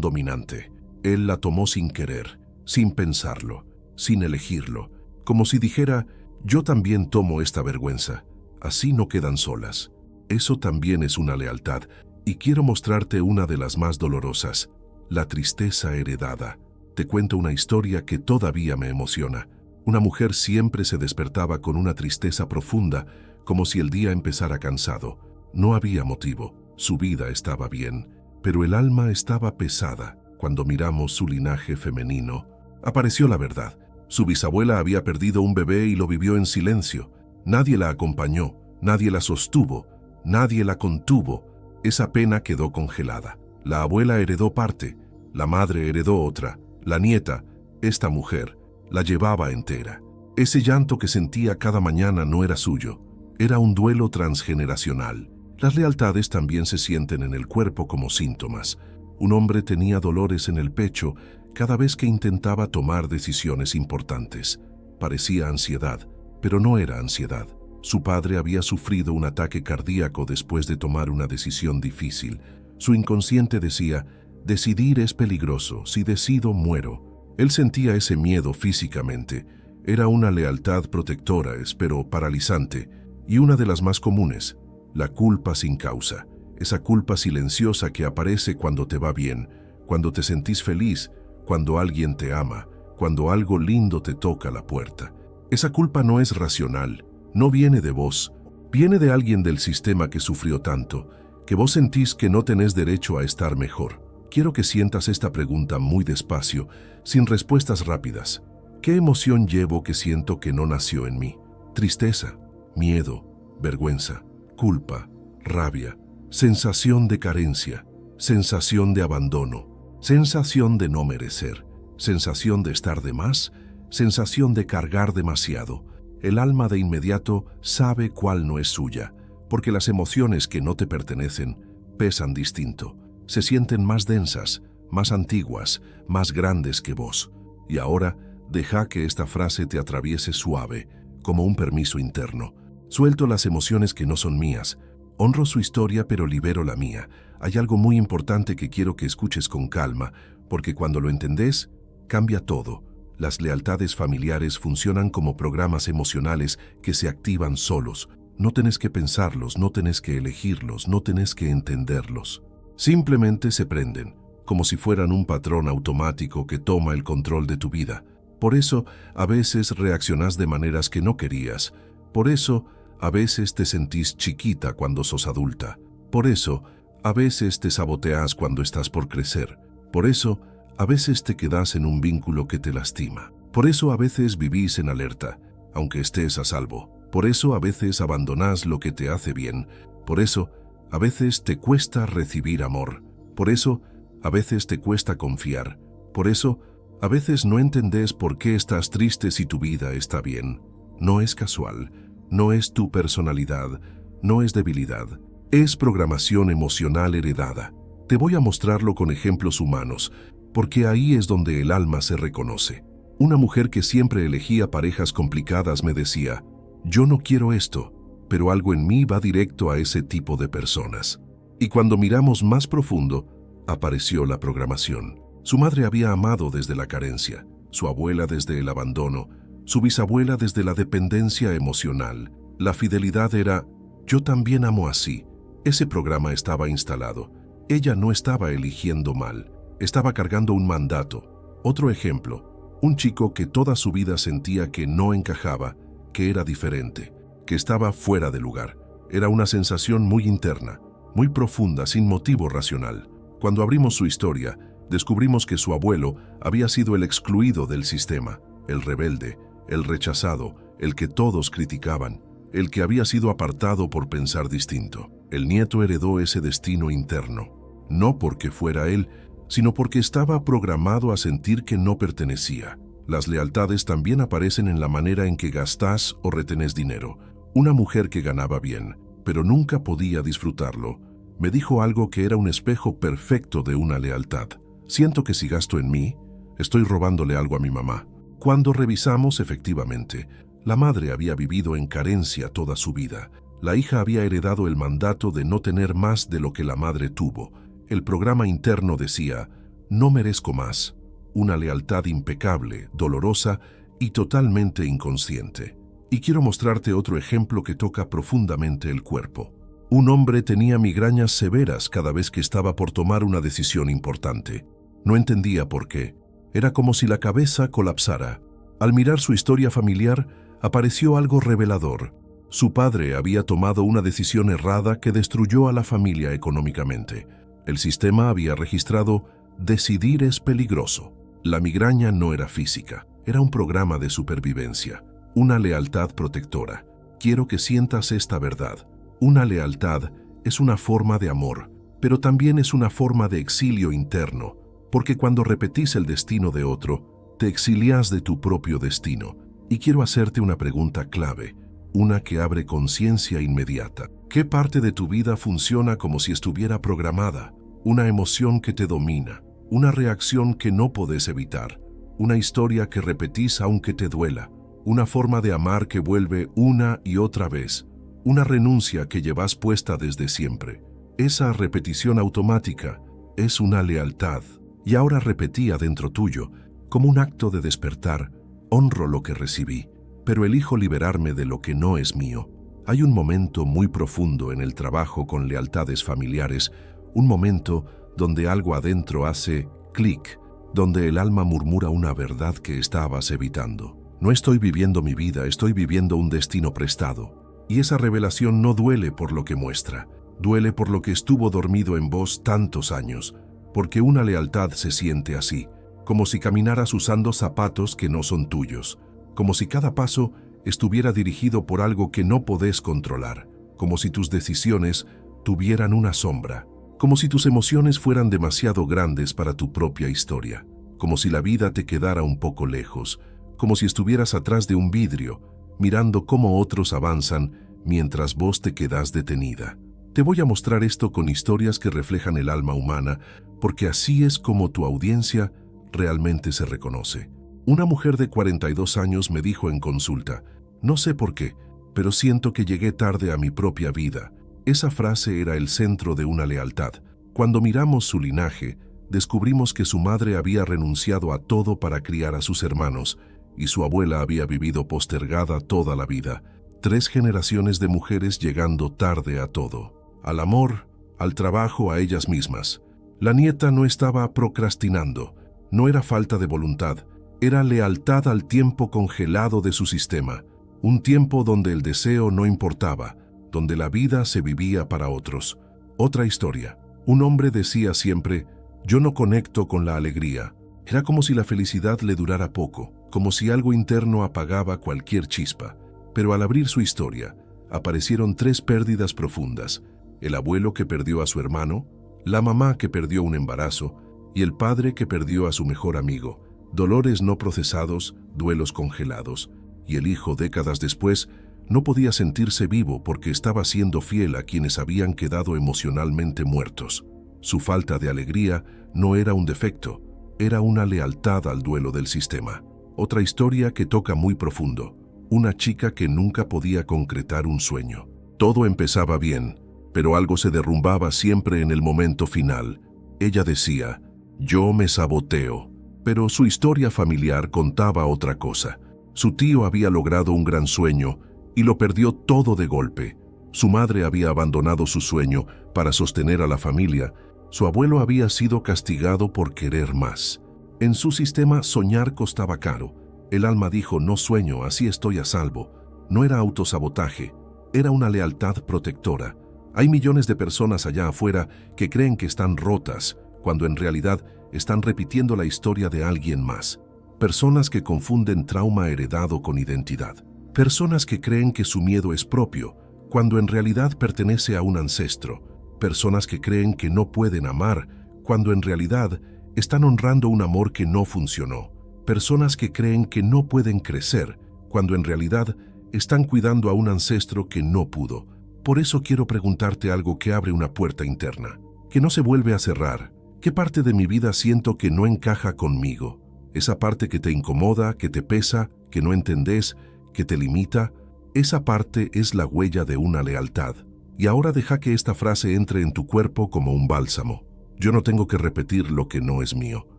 dominante. Él la tomó sin querer, sin pensarlo, sin elegirlo, como si dijera, yo también tomo esta vergüenza. Así no quedan solas. Eso también es una lealtad, y quiero mostrarte una de las más dolorosas, la tristeza heredada. Te cuento una historia que todavía me emociona. Una mujer siempre se despertaba con una tristeza profunda, como si el día empezara cansado. No había motivo, su vida estaba bien, pero el alma estaba pesada. Cuando miramos su linaje femenino, apareció la verdad. Su bisabuela había perdido un bebé y lo vivió en silencio. Nadie la acompañó, nadie la sostuvo, nadie la contuvo. Esa pena quedó congelada. La abuela heredó parte, la madre heredó otra, la nieta, esta mujer, la llevaba entera. Ese llanto que sentía cada mañana no era suyo, era un duelo transgeneracional. Las lealtades también se sienten en el cuerpo como síntomas. Un hombre tenía dolores en el pecho cada vez que intentaba tomar decisiones importantes. Parecía ansiedad, pero no era ansiedad. Su padre había sufrido un ataque cardíaco después de tomar una decisión difícil. Su inconsciente decía, decidir es peligroso, si decido muero. Él sentía ese miedo físicamente. Era una lealtad protectora, pero paralizante, y una de las más comunes, la culpa sin causa. Esa culpa silenciosa que aparece cuando te va bien, cuando te sentís feliz, cuando alguien te ama, cuando algo lindo te toca la puerta. Esa culpa no es racional, no viene de vos, viene de alguien del sistema que sufrió tanto, que vos sentís que no tenés derecho a estar mejor. Quiero que sientas esta pregunta muy despacio, sin respuestas rápidas. ¿Qué emoción llevo que siento que no nació en mí? Tristeza, miedo, vergüenza, culpa, rabia, sensación de carencia, sensación de abandono, sensación de no merecer, sensación de estar de más, sensación de cargar demasiado. El alma de inmediato sabe cuál no es suya, porque las emociones que no te pertenecen pesan distinto, se sienten más densas, más antiguas, más grandes que vos. Y ahora, deja que esta frase te atraviese suave, como un permiso interno. Suelto las emociones que no son mías, honro su historia pero libero la mía. Hay algo muy importante que quiero que escuches con calma, porque cuando lo entendés, cambia todo. Las lealtades familiares funcionan como programas emocionales que se activan solos. No tenés que pensarlos, no tenés que elegirlos, no tenés que entenderlos. Simplemente se prenden, como si fueran un patrón automático que toma el control de tu vida. Por eso, a veces reaccionás de maneras que no querías. Por eso, a veces te sentís chiquita cuando sos adulta. Por eso, a veces te saboteás cuando estás por crecer. Por eso, a veces te quedás en un vínculo que te lastima. Por eso a veces vivís en alerta, aunque estés a salvo. Por eso a veces abandonás lo que te hace bien. Por eso a veces te cuesta recibir amor. Por eso a veces te cuesta confiar. Por eso a veces no entendés por qué estás triste si tu vida está bien. No es casual, no es tu personalidad, no es debilidad. Es programación emocional heredada. Te voy a mostrarlo con ejemplos humanos, porque ahí es donde el alma se reconoce. Una mujer que siempre elegía parejas complicadas me decía, yo no quiero esto, pero algo en mí va directo a ese tipo de personas. Y cuando miramos más profundo, apareció la programación. Su madre había amado desde la carencia, su abuela desde el abandono, su bisabuela desde la dependencia emocional. La fidelidad era, yo también amo así. Ese programa estaba instalado. Ella no estaba eligiendo mal. Estaba cargando un mandato. Otro ejemplo, un chico que toda su vida sentía que no encajaba, que era diferente, que estaba fuera de lugar. Era una sensación muy interna, muy profunda, sin motivo racional. Cuando abrimos su historia, descubrimos que su abuelo había sido el excluido del sistema, el rebelde, el rechazado, el que todos criticaban, el que había sido apartado por pensar distinto. El nieto heredó ese destino interno, no porque fuera él, sino porque estaba programado a sentir que no pertenecía. Las lealtades también aparecen en la manera en que gastás o retenés dinero. Una mujer que ganaba bien, pero nunca podía disfrutarlo, me dijo algo que era un espejo perfecto de una lealtad. Siento que si gasto en mí, estoy robándole algo a mi mamá. Cuando revisamos, efectivamente, la madre había vivido en carencia toda su vida. La hija había heredado el mandato de no tener más de lo que la madre tuvo. El programa interno decía, no merezco más. Una lealtad impecable, dolorosa y totalmente inconsciente. Y quiero mostrarte otro ejemplo que toca profundamente el cuerpo. Un hombre tenía migrañas severas cada vez que estaba por tomar una decisión importante. No entendía por qué. Era como si la cabeza colapsara. Al mirar su historia familiar, apareció algo revelador. Su padre había tomado una decisión errada que destruyó a la familia económicamente. El sistema había registrado "decidir es peligroso". La migraña no era física, era un programa de supervivencia, una lealtad protectora. Quiero que sientas esta verdad. Una lealtad es una forma de amor, pero también es una forma de exilio interno, porque cuando repetís el destino de otro, te exilias de tu propio destino. Y quiero hacerte una pregunta clave, una que abre conciencia inmediata. ¿Qué parte de tu vida funciona como si estuviera programada? Una emoción que te domina, una reacción que no podés evitar, una historia que repetís aunque te duela, una forma de amar que vuelve una y otra vez, una renuncia que llevas puesta desde siempre. Esa repetición automática es una lealtad. Y ahora repetía dentro tuyo, como un acto de despertar: honro lo que recibí, pero elijo liberarme de lo que no es mío. Hay un momento muy profundo en el trabajo con lealtades familiares, un momento donde algo adentro hace clic, donde el alma murmura una verdad que estabas evitando. No estoy viviendo mi vida, estoy viviendo un destino prestado. Y esa revelación no duele por lo que muestra, duele por lo que estuvo dormido en vos tantos años, porque una lealtad se siente así, como si caminaras usando zapatos que no son tuyos, como si cada paso estuviera dirigido por algo que no podés controlar, como si tus decisiones tuvieran una sombra, como si tus emociones fueran demasiado grandes para tu propia historia, como si la vida te quedara un poco lejos, como si estuvieras atrás de un vidrio, mirando cómo otros avanzan mientras vos te quedás detenida. Te voy a mostrar esto con historias que reflejan el alma humana, porque así es como tu audiencia realmente se reconoce. Una mujer de 42 años me dijo en consulta: no sé por qué, pero siento que llegué tarde a mi propia vida. Esa frase era el centro de una lealtad. Cuando miramos su linaje, descubrimos que su madre había renunciado a todo para criar a sus hermanos, y su abuela había vivido postergada toda la vida. 3 generaciones de mujeres llegando tarde a todo: al amor, al trabajo, a ellas mismas. La nieta no estaba procrastinando, no era falta de voluntad, era lealtad al tiempo congelado de su sistema, un tiempo donde el deseo no importaba, donde la vida se vivía para otros. Otra historia. Un hombre decía siempre: yo no conecto con la alegría. Era como si la felicidad le durara poco, como si algo interno apagaba cualquier chispa. Pero al abrir su historia, aparecieron 3 pérdidas profundas: el abuelo que perdió a su hermano, la mamá que perdió un embarazo y el padre que perdió a su mejor amigo. Dolores no procesados, duelos congelados. Y el hijo, décadas después, no podía sentirse vivo porque estaba siendo fiel a quienes habían quedado emocionalmente muertos. Su falta de alegría no era un defecto, era una lealtad al duelo del sistema. Otra historia que toca muy profundo. Una chica que nunca podía concretar un sueño. Todo empezaba bien, pero algo se derrumbaba siempre en el momento final. Ella decía: yo me saboteo. Pero su historia familiar contaba otra cosa. Su tío había logrado un gran sueño y lo perdió todo de golpe. Su madre había abandonado su sueño para sostener a la familia. Su abuelo había sido castigado por querer más. En su sistema, soñar costaba caro. El alma dijo: no sueño, así estoy a salvo. No era autosabotaje, era una lealtad protectora. Hay millones de personas allá afuera que creen que están rotas, cuando en realidad están repitiendo la historia de alguien más. Personas que confunden trauma heredado con identidad. Personas que creen que su miedo es propio, cuando en realidad pertenece a un ancestro. Personas que creen que no pueden amar, cuando en realidad están honrando un amor que no funcionó. Personas que creen que no pueden crecer, cuando en realidad están cuidando a un ancestro que no pudo. Por eso quiero preguntarte algo que abre una puerta interna, que no se vuelve a cerrar. ¿Qué parte de mi vida siento que no encaja conmigo? Esa parte que te incomoda, que te pesa, que no entendés, que te limita. Esa parte es la huella de una lealtad. Y ahora deja que esta frase entre en tu cuerpo como un bálsamo. Yo no tengo que repetir lo que no es mío.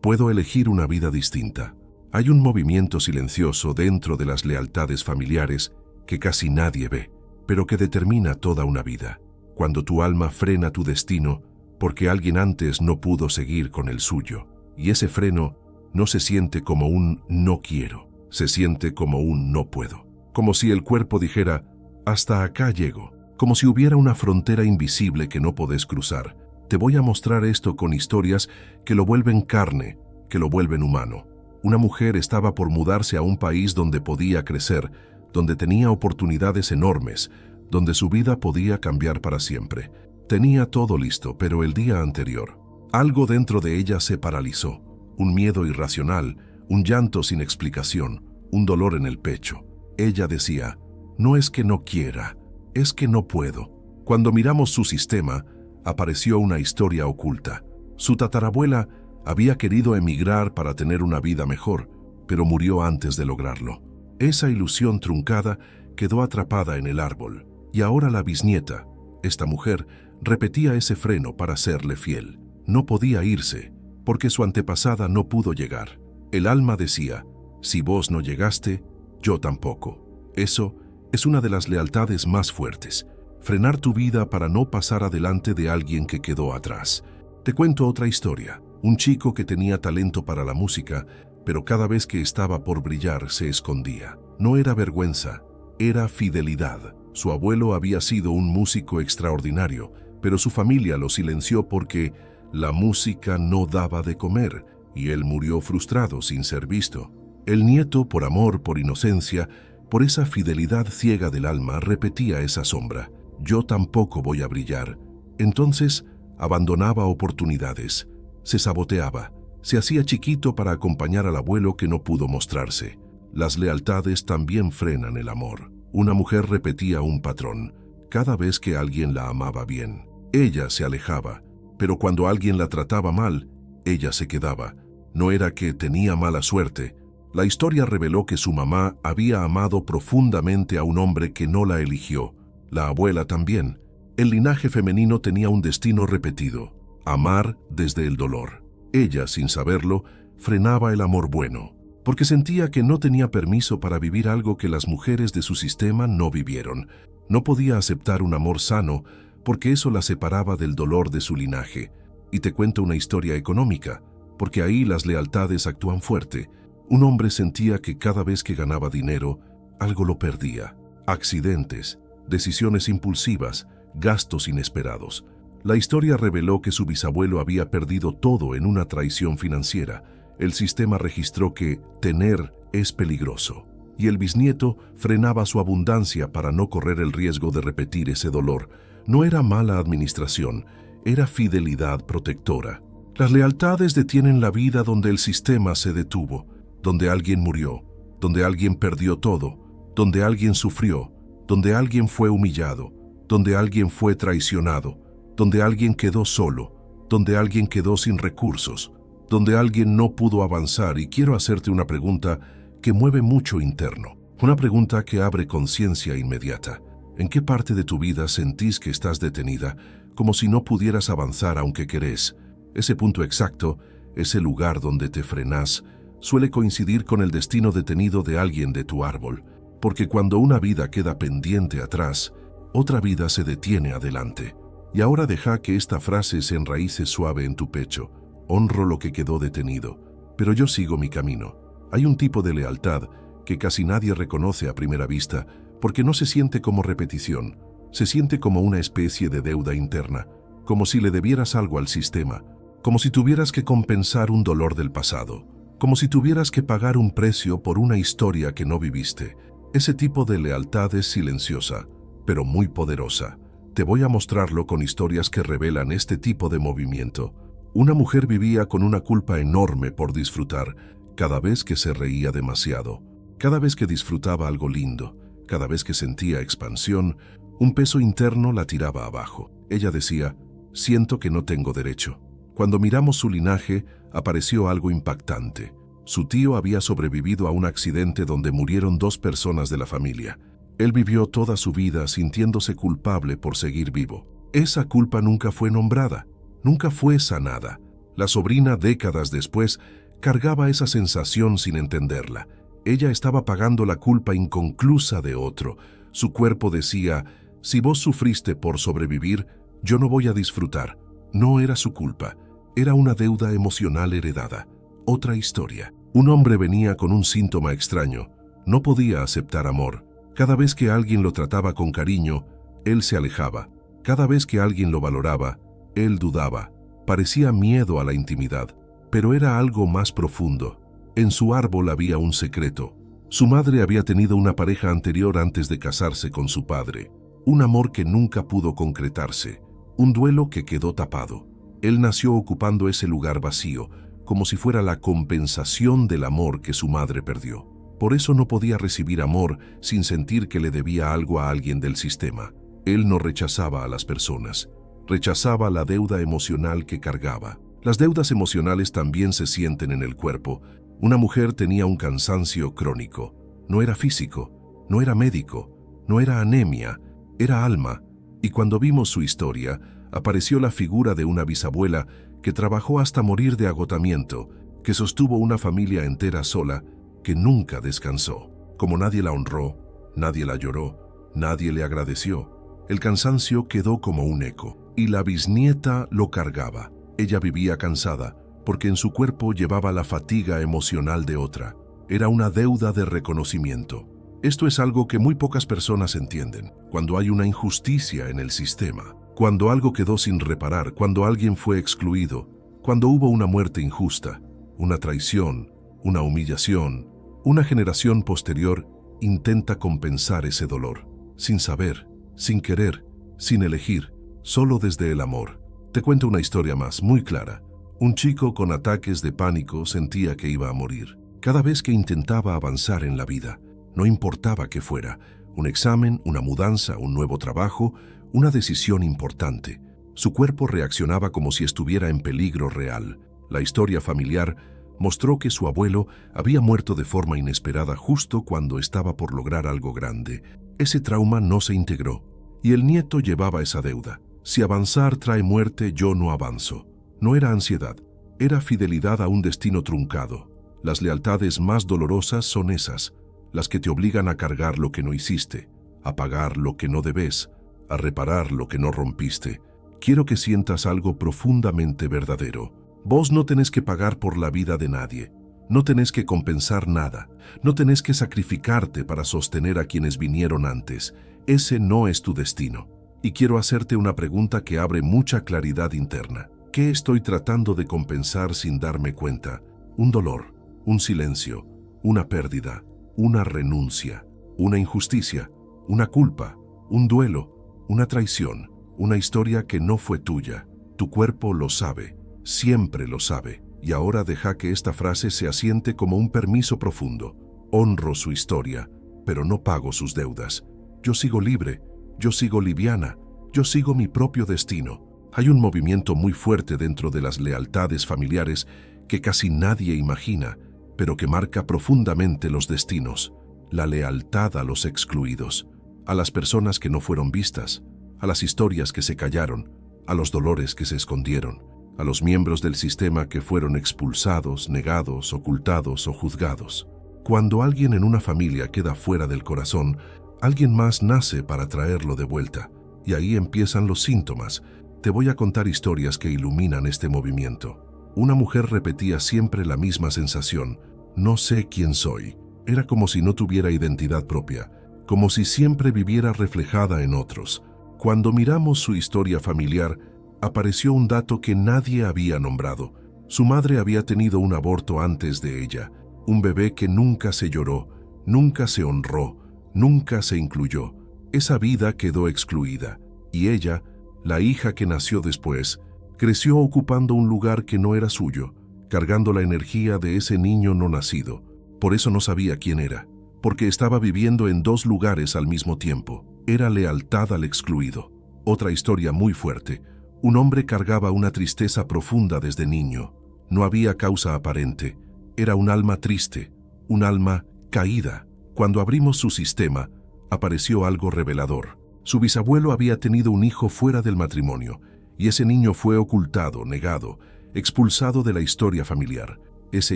Puedo elegir una vida distinta. Hay un movimiento silencioso dentro de las lealtades familiares que casi nadie ve, pero que determina toda una vida. Cuando tu alma frena tu destino porque alguien antes no pudo seguir con el suyo. Y ese freno no se siente como un no quiero. Se siente como un no puedo. Como si el cuerpo dijera, hasta acá llego. Como si hubiera una frontera invisible que no podés cruzar. Te voy a mostrar esto con historias que lo vuelven carne, que lo vuelven humano. Una mujer estaba por mudarse a un país donde podía crecer, donde tenía oportunidades enormes, donde su vida podía cambiar para siempre. Tenía todo listo, pero el día anterior, algo dentro de ella se paralizó. Un miedo irracional, un llanto sin explicación, un dolor en el pecho. Ella decía, no es que no quiera, es que no puedo. Cuando miramos su sistema, apareció una historia oculta. Su tatarabuela había querido emigrar para tener una vida mejor, pero murió antes de lograrlo. Esa ilusión truncada quedó atrapada en el árbol, y ahora la bisnieta, esta mujer, repetía ese freno para serle fiel. No podía irse, porque su antepasada no pudo llegar. El alma decía, si vos no llegaste, yo tampoco. Eso es una de las lealtades más fuertes. Frenar tu vida para no pasar adelante de alguien que quedó atrás. Te cuento otra historia. Un chico que tenía talento para la música, pero cada vez que estaba por brillar se escondía. No era vergüenza, era fidelidad. Su abuelo había sido un músico extraordinario, pero su familia lo silenció porque la música no daba de comer y él murió frustrado sin ser visto. El nieto, por amor, por inocencia, por esa fidelidad ciega del alma, repetía esa sombra. Yo tampoco voy a brillar. Entonces abandonaba oportunidades, se saboteaba, se hacía chiquito para acompañar al abuelo que no pudo mostrarse. Las lealtades también frenan el amor. Una mujer repetía un patrón. Cada vez que alguien la amaba bien, ella se alejaba, pero cuando alguien la trataba mal, ella se quedaba. No era que tenía mala suerte. La historia reveló que su mamá había amado profundamente a un hombre que no la eligió. La abuela también. El linaje femenino tenía un destino repetido: amar desde el dolor. Ella, sin saberlo, frenaba el amor bueno, porque sentía que no tenía permiso para vivir algo que las mujeres de su sistema no vivieron. No podía aceptar un amor sano, porque eso la separaba del dolor de su linaje. Y te cuento una historia económica, porque ahí las lealtades actúan fuerte. Un hombre sentía que cada vez que ganaba dinero, algo lo perdía. Accidentes, decisiones impulsivas, gastos inesperados. La historia reveló que su bisabuelo había perdido todo en una traición financiera. El sistema registró que tener es peligroso, y el bisnieto frenaba su abundancia para no correr el riesgo de repetir ese dolor. No era mala administración, era fidelidad protectora. Las lealtades detienen la vida donde el sistema se detuvo, donde alguien murió, donde alguien perdió todo, donde alguien sufrió, donde alguien fue humillado, donde alguien fue traicionado, donde alguien quedó solo, donde alguien quedó sin recursos, donde alguien no pudo avanzar. Y quiero hacerte una pregunta que mueve mucho interno, una pregunta que abre conciencia inmediata. ¿En qué parte de tu vida sentís que estás detenida, como si no pudieras avanzar aunque querés? Ese punto exacto, ese lugar donde te frenás, suele coincidir con el destino detenido de alguien de tu árbol, porque cuando una vida queda pendiente atrás, otra vida se detiene adelante. Y ahora deja que esta frase se enraíce suave en tu pecho. Honro lo que quedó detenido, pero yo sigo mi camino. Hay un tipo de lealtad que casi nadie reconoce a primera vista, porque no se siente como repetición, se siente como una especie de deuda interna, como si le debieras algo al sistema, como si tuvieras que compensar un dolor del pasado, como si tuvieras que pagar un precio por una historia que no viviste. Ese tipo de lealtad es silenciosa, pero muy poderosa. Te voy a mostrarlo con historias que revelan este tipo de movimiento. Una mujer vivía con una culpa enorme por disfrutar, cada vez que se reía demasiado, cada vez que disfrutaba algo lindo, cada vez que sentía expansión, un peso interno la tiraba abajo. Ella decía, siento que no tengo derecho. Cuando miramos su linaje, apareció algo impactante. Su tío había sobrevivido a un accidente donde murieron 2 personas de la familia. Él vivió toda su vida sintiéndose culpable por seguir vivo. Esa culpa nunca fue nombrada, nunca fue sanada. La sobrina, décadas después, cargaba esa sensación sin entenderla. Ella estaba pagando la culpa inconclusa de otro. Su cuerpo decía, si vos sufriste por sobrevivir, yo no voy a disfrutar. No era su culpa, era una deuda emocional heredada. Otra historia. Un hombre venía con un síntoma extraño. No podía aceptar amor. Cada vez que alguien lo trataba con cariño, él se alejaba. Cada vez que alguien lo valoraba, él dudaba. Parecía miedo a la intimidad, pero era algo más profundo. En su árbol había un secreto. Su madre había tenido una pareja anterior antes de casarse con su padre. Un amor que nunca pudo concretarse. Un duelo que quedó tapado. Él nació ocupando ese lugar vacío, como si fuera la compensación del amor que su madre perdió. Por eso no podía recibir amor sin sentir que le debía algo a alguien del sistema. Él no rechazaba a las personas. Rechazaba la deuda emocional que cargaba. Las deudas emocionales también se sienten en el cuerpo. Una mujer tenía un cansancio crónico. No era físico, no era médico, no era anemia, era alma. Y cuando vimos su historia, apareció la figura de una bisabuela que trabajó hasta morir de agotamiento, que sostuvo una familia entera sola, que nunca descansó. Como nadie la honró, nadie la lloró, nadie le agradeció. El cansancio quedó como un eco, y la bisnieta lo cargaba. Ella vivía cansada, porque en su cuerpo llevaba la fatiga emocional de otra. Era una deuda de reconocimiento. Esto es algo que muy pocas personas entienden. Cuando hay una injusticia en el sistema, cuando algo quedó sin reparar, cuando alguien fue excluido, cuando hubo una muerte injusta, una traición, una humillación, una generación posterior intenta compensar ese dolor, sin saber, sin querer, sin elegir, solo desde el amor. Te cuento una historia más, muy clara. Un chico con ataques de pánico sentía que iba a morir. Cada vez que intentaba avanzar en la vida, no importaba qué fuera, un examen, una mudanza, un nuevo trabajo, una decisión importante, su cuerpo reaccionaba como si estuviera en peligro real. La historia familiar mostró que su abuelo había muerto de forma inesperada justo cuando estaba por lograr algo grande. Ese trauma no se integró, y el nieto llevaba esa deuda. Si avanzar trae muerte, yo no avanzo. No era ansiedad, era fidelidad a un destino truncado. Las lealtades más dolorosas son esas, las que te obligan a cargar lo que no hiciste, a pagar lo que no debes, a reparar lo que no rompiste. Quiero que sientas algo profundamente verdadero. Vos no tenés que pagar por la vida de nadie, no tenés que compensar nada, no tenés que sacrificarte para sostener a quienes vinieron antes. Ese no es tu destino. Y quiero hacerte una pregunta que abre mucha claridad interna. ¿Qué estoy tratando de compensar sin darme cuenta? Un dolor, un silencio, una pérdida, una renuncia, una injusticia, una culpa, un duelo, una traición, una historia que no fue tuya. Tu cuerpo lo sabe, siempre lo sabe. Y ahora deja que esta frase se asiente como un permiso profundo. Honro su historia, pero no pago sus deudas. Yo sigo libre, yo sigo liviana, yo sigo mi propio destino. Hay un movimiento muy fuerte dentro de las lealtades familiares que casi nadie imagina, pero que marca profundamente los destinos. La lealtad a los excluidos, a las personas que no fueron vistas, a las historias que se callaron, a los dolores que se escondieron, a los miembros del sistema que fueron expulsados, negados, ocultados o juzgados. Cuando alguien en una familia queda fuera del corazón, alguien más nace para traerlo de vuelta, y ahí empiezan los síntomas. Te voy a contar historias que iluminan este movimiento. Una mujer repetía siempre la misma sensación: no sé quién soy. Era como si no tuviera identidad propia, como si siempre viviera reflejada en otros. Cuando miramos su historia familiar, apareció un dato que nadie había nombrado. Su madre había tenido un aborto antes de ella, un bebé que nunca se lloró, nunca se honró, nunca se incluyó. Esa vida quedó excluida, y ella, la hija que nació después, creció ocupando un lugar que no era suyo, cargando la energía de ese niño no nacido. Por eso no sabía quién era, porque estaba viviendo en dos lugares al mismo tiempo. Era lealtad al excluido. Otra historia muy fuerte. Un hombre cargaba una tristeza profunda desde niño. No había causa aparente. Era un alma triste, un alma caída. Cuando abrimos su sistema, apareció algo revelador. Su bisabuelo había tenido un hijo fuera del matrimonio, y ese niño fue ocultado, negado, expulsado de la historia familiar. Ese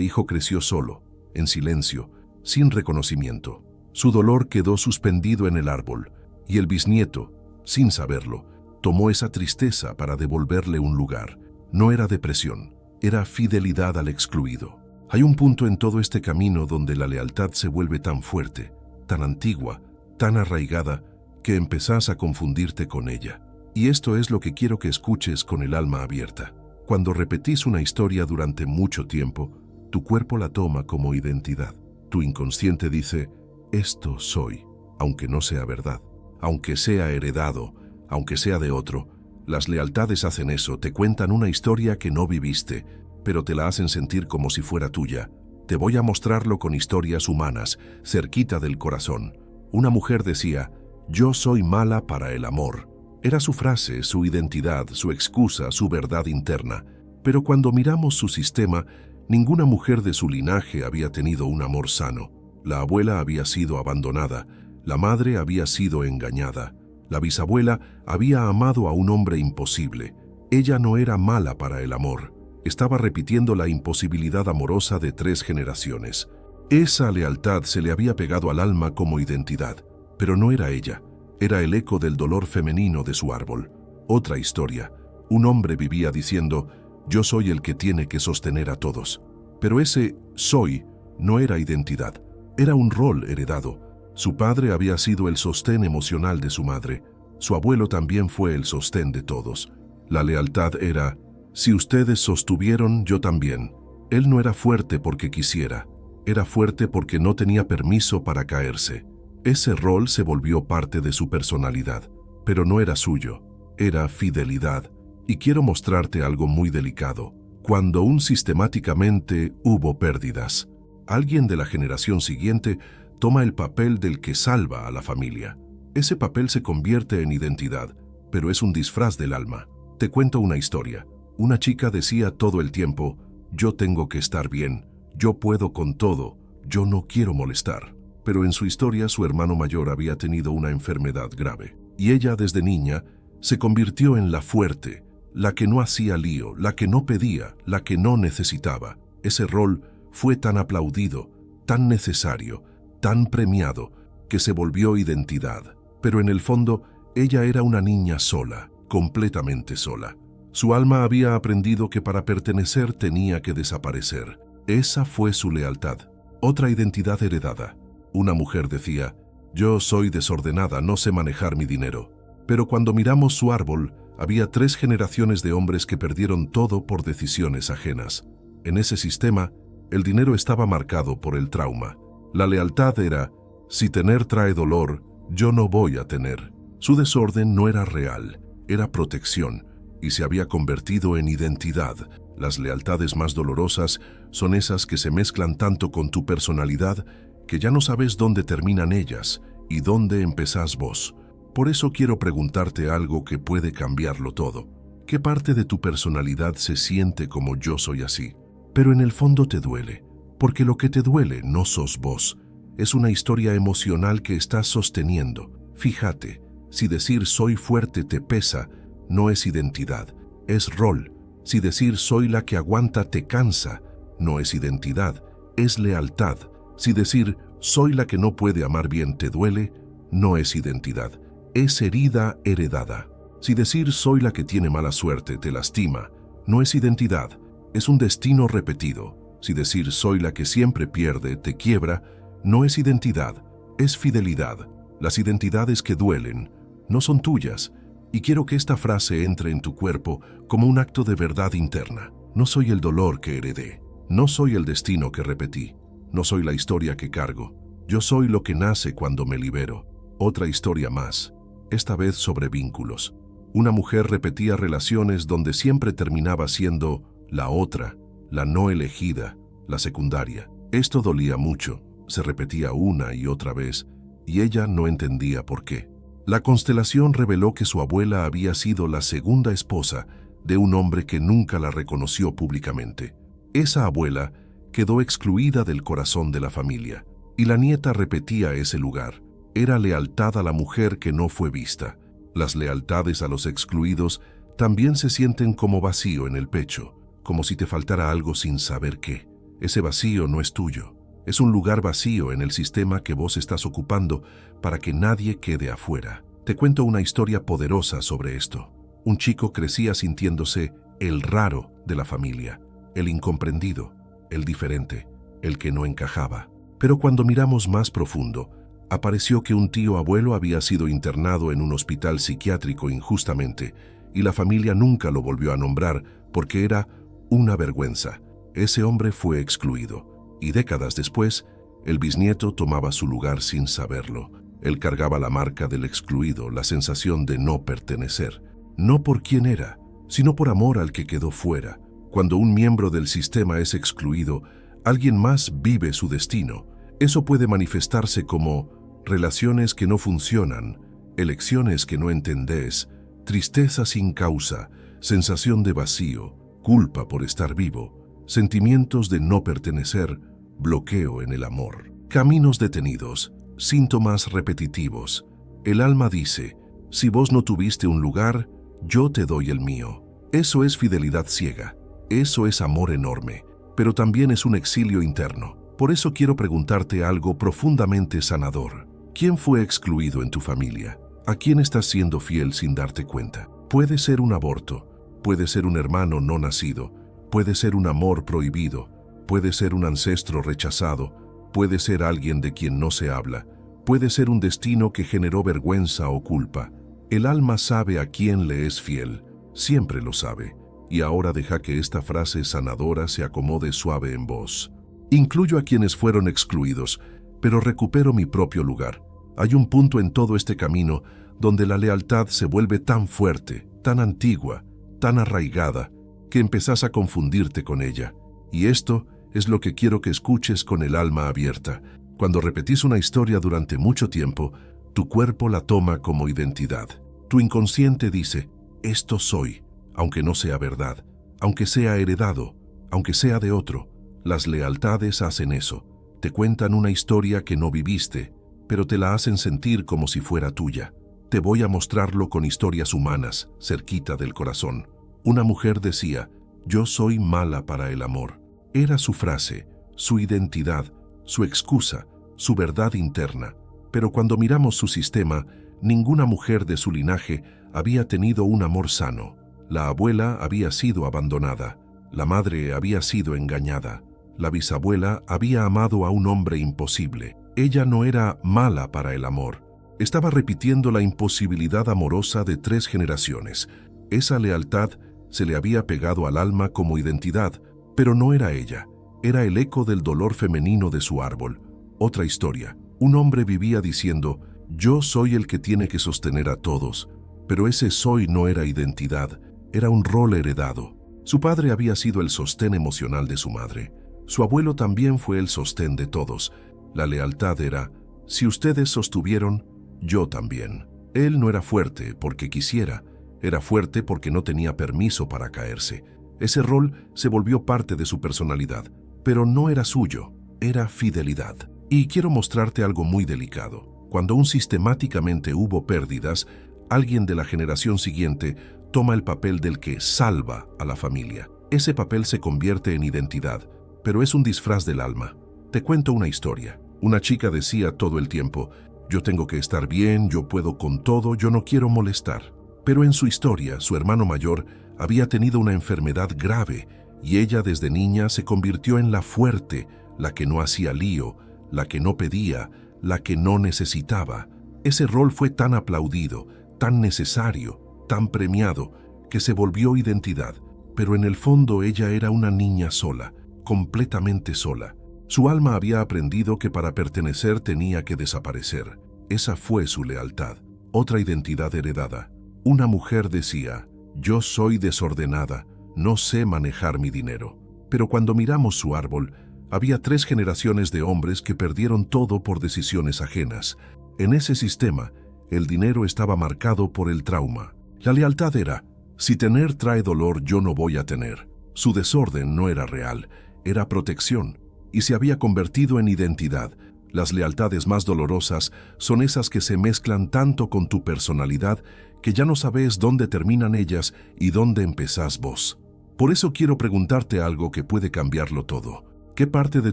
hijo creció solo, en silencio, sin reconocimiento. Su dolor quedó suspendido en el árbol, y el bisnieto, sin saberlo, tomó esa tristeza para devolverle un lugar. No era depresión, era fidelidad al excluido. Hay un punto en todo este camino donde la lealtad se vuelve tan fuerte, tan antigua, tan arraigada, que empezás a confundirte con ella. Y esto es lo que quiero que escuches con el alma abierta. Cuando repetís una historia durante mucho tiempo, tu cuerpo la toma como identidad. Tu inconsciente dice, esto soy, aunque no sea verdad, aunque sea heredado, aunque sea de otro. Las lealtades hacen eso, te cuentan una historia que no viviste, pero te la hacen sentir como si fuera tuya. Te voy a mostrarlo con historias humanas, cerquita del corazón. Una mujer decía, yo soy mala para el amor. Era su frase, su identidad, su excusa, su verdad interna. Pero cuando miramos su sistema, ninguna mujer de su linaje había tenido un amor sano. La abuela había sido abandonada, la madre había sido engañada, la bisabuela había amado a un hombre imposible. Ella no era mala para el amor. Estaba repitiendo la imposibilidad amorosa de 3 generaciones. Esa lealtad se le había pegado al alma como identidad, pero no era ella. Era el eco del dolor femenino de su árbol. Otra historia. Un hombre vivía diciendo, yo soy el que tiene que sostener a todos. Pero ese soy no era identidad, era un rol heredado. Su padre había sido el sostén emocional de su madre. Su abuelo también fue el sostén de todos. La lealtad era, si ustedes sostuvieron, yo también. Él no era fuerte porque quisiera, era fuerte porque no tenía permiso para caerse. Ese rol se volvió parte de su personalidad, pero no era suyo, era fidelidad. Y quiero mostrarte algo muy delicado. Cuando sistemáticamente hubo pérdidas, alguien de la generación siguiente toma el papel del que salva a la familia. Ese papel se convierte en identidad, pero es un disfraz del alma. Te cuento una historia. Una chica decía todo el tiempo, yo tengo que estar bien, yo puedo con todo, yo no quiero molestar. Pero en su historia su hermano mayor había tenido una enfermedad grave, y ella desde niña se convirtió en la fuerte, la que no hacía lío, la que no pedía, la que no necesitaba. Ese rol fue tan aplaudido, tan necesario, tan premiado, que se volvió identidad. Pero en el fondo, ella era una niña sola, completamente sola. Su alma había aprendido que para pertenecer tenía que desaparecer. Esa fue su lealtad. Otra identidad heredada. Una mujer decía, yo soy desordenada, no sé manejar mi dinero. Pero cuando miramos su árbol, había 3 generaciones de hombres que perdieron todo por decisiones ajenas. En ese sistema, el dinero estaba marcado por el trauma. La lealtad era, si tener trae dolor, yo no voy a tener. Su desorden no era real, era protección, y se había convertido en identidad. Las lealtades más dolorosas son esas que se mezclan tanto con tu personalidad que ya no sabes dónde terminan ellas y dónde empezás vos. Por eso quiero preguntarte algo que puede cambiarlo todo. ¿Qué parte de tu personalidad se siente como yo soy así? Pero en el fondo te duele, porque lo que te duele no sos vos. Es una historia emocional que estás sosteniendo. Fíjate, si decir soy fuerte te pesa, no es identidad, es rol. Si decir soy la que aguanta te cansa, no es identidad, es lealtad. Si decir soy la que no puede amar bien te duele, no es identidad, es herida heredada. Si decir soy la que tiene mala suerte te lastima, no es identidad, es un destino repetido. Si decir soy la que siempre pierde te quiebra, no es identidad, es fidelidad. Las identidades que duelen no son tuyas. Y quiero que esta frase entre en tu cuerpo como un acto de verdad interna. No soy el dolor que heredé, no soy el destino que repetí, no soy la historia que cargo. Yo soy lo que nace cuando me libero. Otra historia más, esta vez sobre vínculos. Una mujer repetía relaciones donde siempre terminaba siendo la otra, la no elegida, la secundaria. Esto dolía mucho, se repetía una y otra vez, y ella no entendía por qué. La constelación reveló que su abuela había sido la segunda esposa de un hombre que nunca la reconoció públicamente. Esa abuela quedó excluida del corazón de la familia, y la nieta repetía ese lugar. Era lealtad a la mujer que no fue vista. Las lealtades a los excluidos también se sienten como vacío en el pecho, como si te faltara algo sin saber qué. Ese vacío no es tuyo. Es un lugar vacío en el sistema que vos estás ocupando para que nadie quede afuera. Te cuento una historia poderosa sobre esto. Un chico crecía sintiéndose el raro de la familia, el incomprendido, el diferente, el que no encajaba. Pero cuando miramos más profundo, apareció que un tío abuelo había sido internado en un hospital psiquiátrico injustamente y la familia nunca lo volvió a nombrar porque era una vergüenza. Ese hombre fue excluido y décadas después, el bisnieto tomaba su lugar sin saberlo. Él cargaba la marca del excluido, la sensación de no pertenecer, no por quién era, sino por amor al que quedó fuera. Cuando un miembro del sistema es excluido, alguien más vive su destino. Eso puede manifestarse como relaciones que no funcionan, elecciones que no entendés, tristeza sin causa, sensación de vacío, culpa por estar vivo, sentimientos de no pertenecer, bloqueo en el amor, caminos detenidos, síntomas repetitivos. El alma dice, si vos no tuviste un lugar, yo te doy el mío. Eso es fidelidad ciega, eso es amor enorme, pero también es un exilio interno. Por eso quiero preguntarte algo profundamente sanador. ¿Quién fue excluido en tu familia? ¿A quién estás siendo fiel sin darte cuenta? Puede ser un aborto, puede ser un hermano no nacido, puede ser un amor prohibido, puede ser un ancestro rechazado, puede ser alguien de quien no se habla, puede ser un destino que generó vergüenza o culpa. El alma sabe a quién le es fiel, siempre lo sabe, y ahora deja que esta frase sanadora se acomode suave en vos. Incluyo a quienes fueron excluidos, pero recupero mi propio lugar. Hay un punto en todo este camino donde la lealtad se vuelve tan fuerte, tan antigua, tan arraigada, que empezás a confundirte con ella. Y esto es lo que quiero que escuches con el alma abierta. Cuando repetís una historia durante mucho tiempo, tu cuerpo la toma como identidad. Tu inconsciente dice, esto soy, aunque no sea verdad, aunque sea heredado, aunque sea de otro. Las lealtades hacen eso. Te cuentan una historia que no viviste, pero te la hacen sentir como si fuera tuya. Te voy a mostrarlo con historias humanas, cerquita del corazón. Una mujer decía, yo soy mala para el amor. Era su frase, su identidad, su excusa, su verdad interna. Pero cuando miramos su sistema, ninguna mujer de su linaje había tenido un amor sano. La abuela había sido abandonada, la madre había sido engañada, la bisabuela había amado a un hombre imposible. Ella no era mala para el amor. Estaba repitiendo la imposibilidad amorosa de 3 generaciones. Esa lealtad se le había pegado al alma como identidad, pero no era ella. Era el eco del dolor femenino de su árbol. Otra historia. Un hombre vivía diciendo, yo soy el que tiene que sostener a todos, pero ese soy no era identidad, era un rol heredado. Su padre había sido el sostén emocional de su madre. Su abuelo también fue el sostén de todos. La lealtad era, si ustedes sostuvieron, yo también. Él no era fuerte porque quisiera, era fuerte porque no tenía permiso para caerse. Ese rol se volvió parte de su personalidad, pero no era suyo, era fidelidad. Y quiero mostrarte algo muy delicado. Cuando aún sistemáticamente hubo pérdidas, alguien de la generación siguiente toma el papel del que salva a la familia. Ese papel se convierte en identidad, pero es un disfraz del alma. Te cuento una historia. Una chica decía todo el tiempo, yo tengo que estar bien, yo puedo con todo, yo no quiero molestar. Pero en su historia, su hermano mayor había tenido una enfermedad grave y ella desde niña se convirtió en la fuerte, la que no hacía lío, la que no pedía, la que no necesitaba. Ese rol fue tan aplaudido, tan necesario, tan premiado, que se volvió identidad. Pero en el fondo ella era una niña sola, completamente sola. Su alma había aprendido que para pertenecer tenía que desaparecer. Esa fue su lealtad. Otra identidad heredada. Una mujer decía, yo soy desordenada, no sé manejar mi dinero. Pero cuando miramos su árbol, había 3 generaciones de hombres que perdieron todo por decisiones ajenas. En ese sistema, el dinero estaba marcado por el trauma. La lealtad era, si tener trae dolor, yo no voy a tener. Su desorden no era real, era protección, y se había convertido en identidad. Las lealtades más dolorosas son esas que se mezclan tanto con tu personalidad que ya no sabes dónde terminan ellas y dónde empezás vos. Por eso quiero preguntarte algo que puede cambiarlo todo. ¿Qué parte de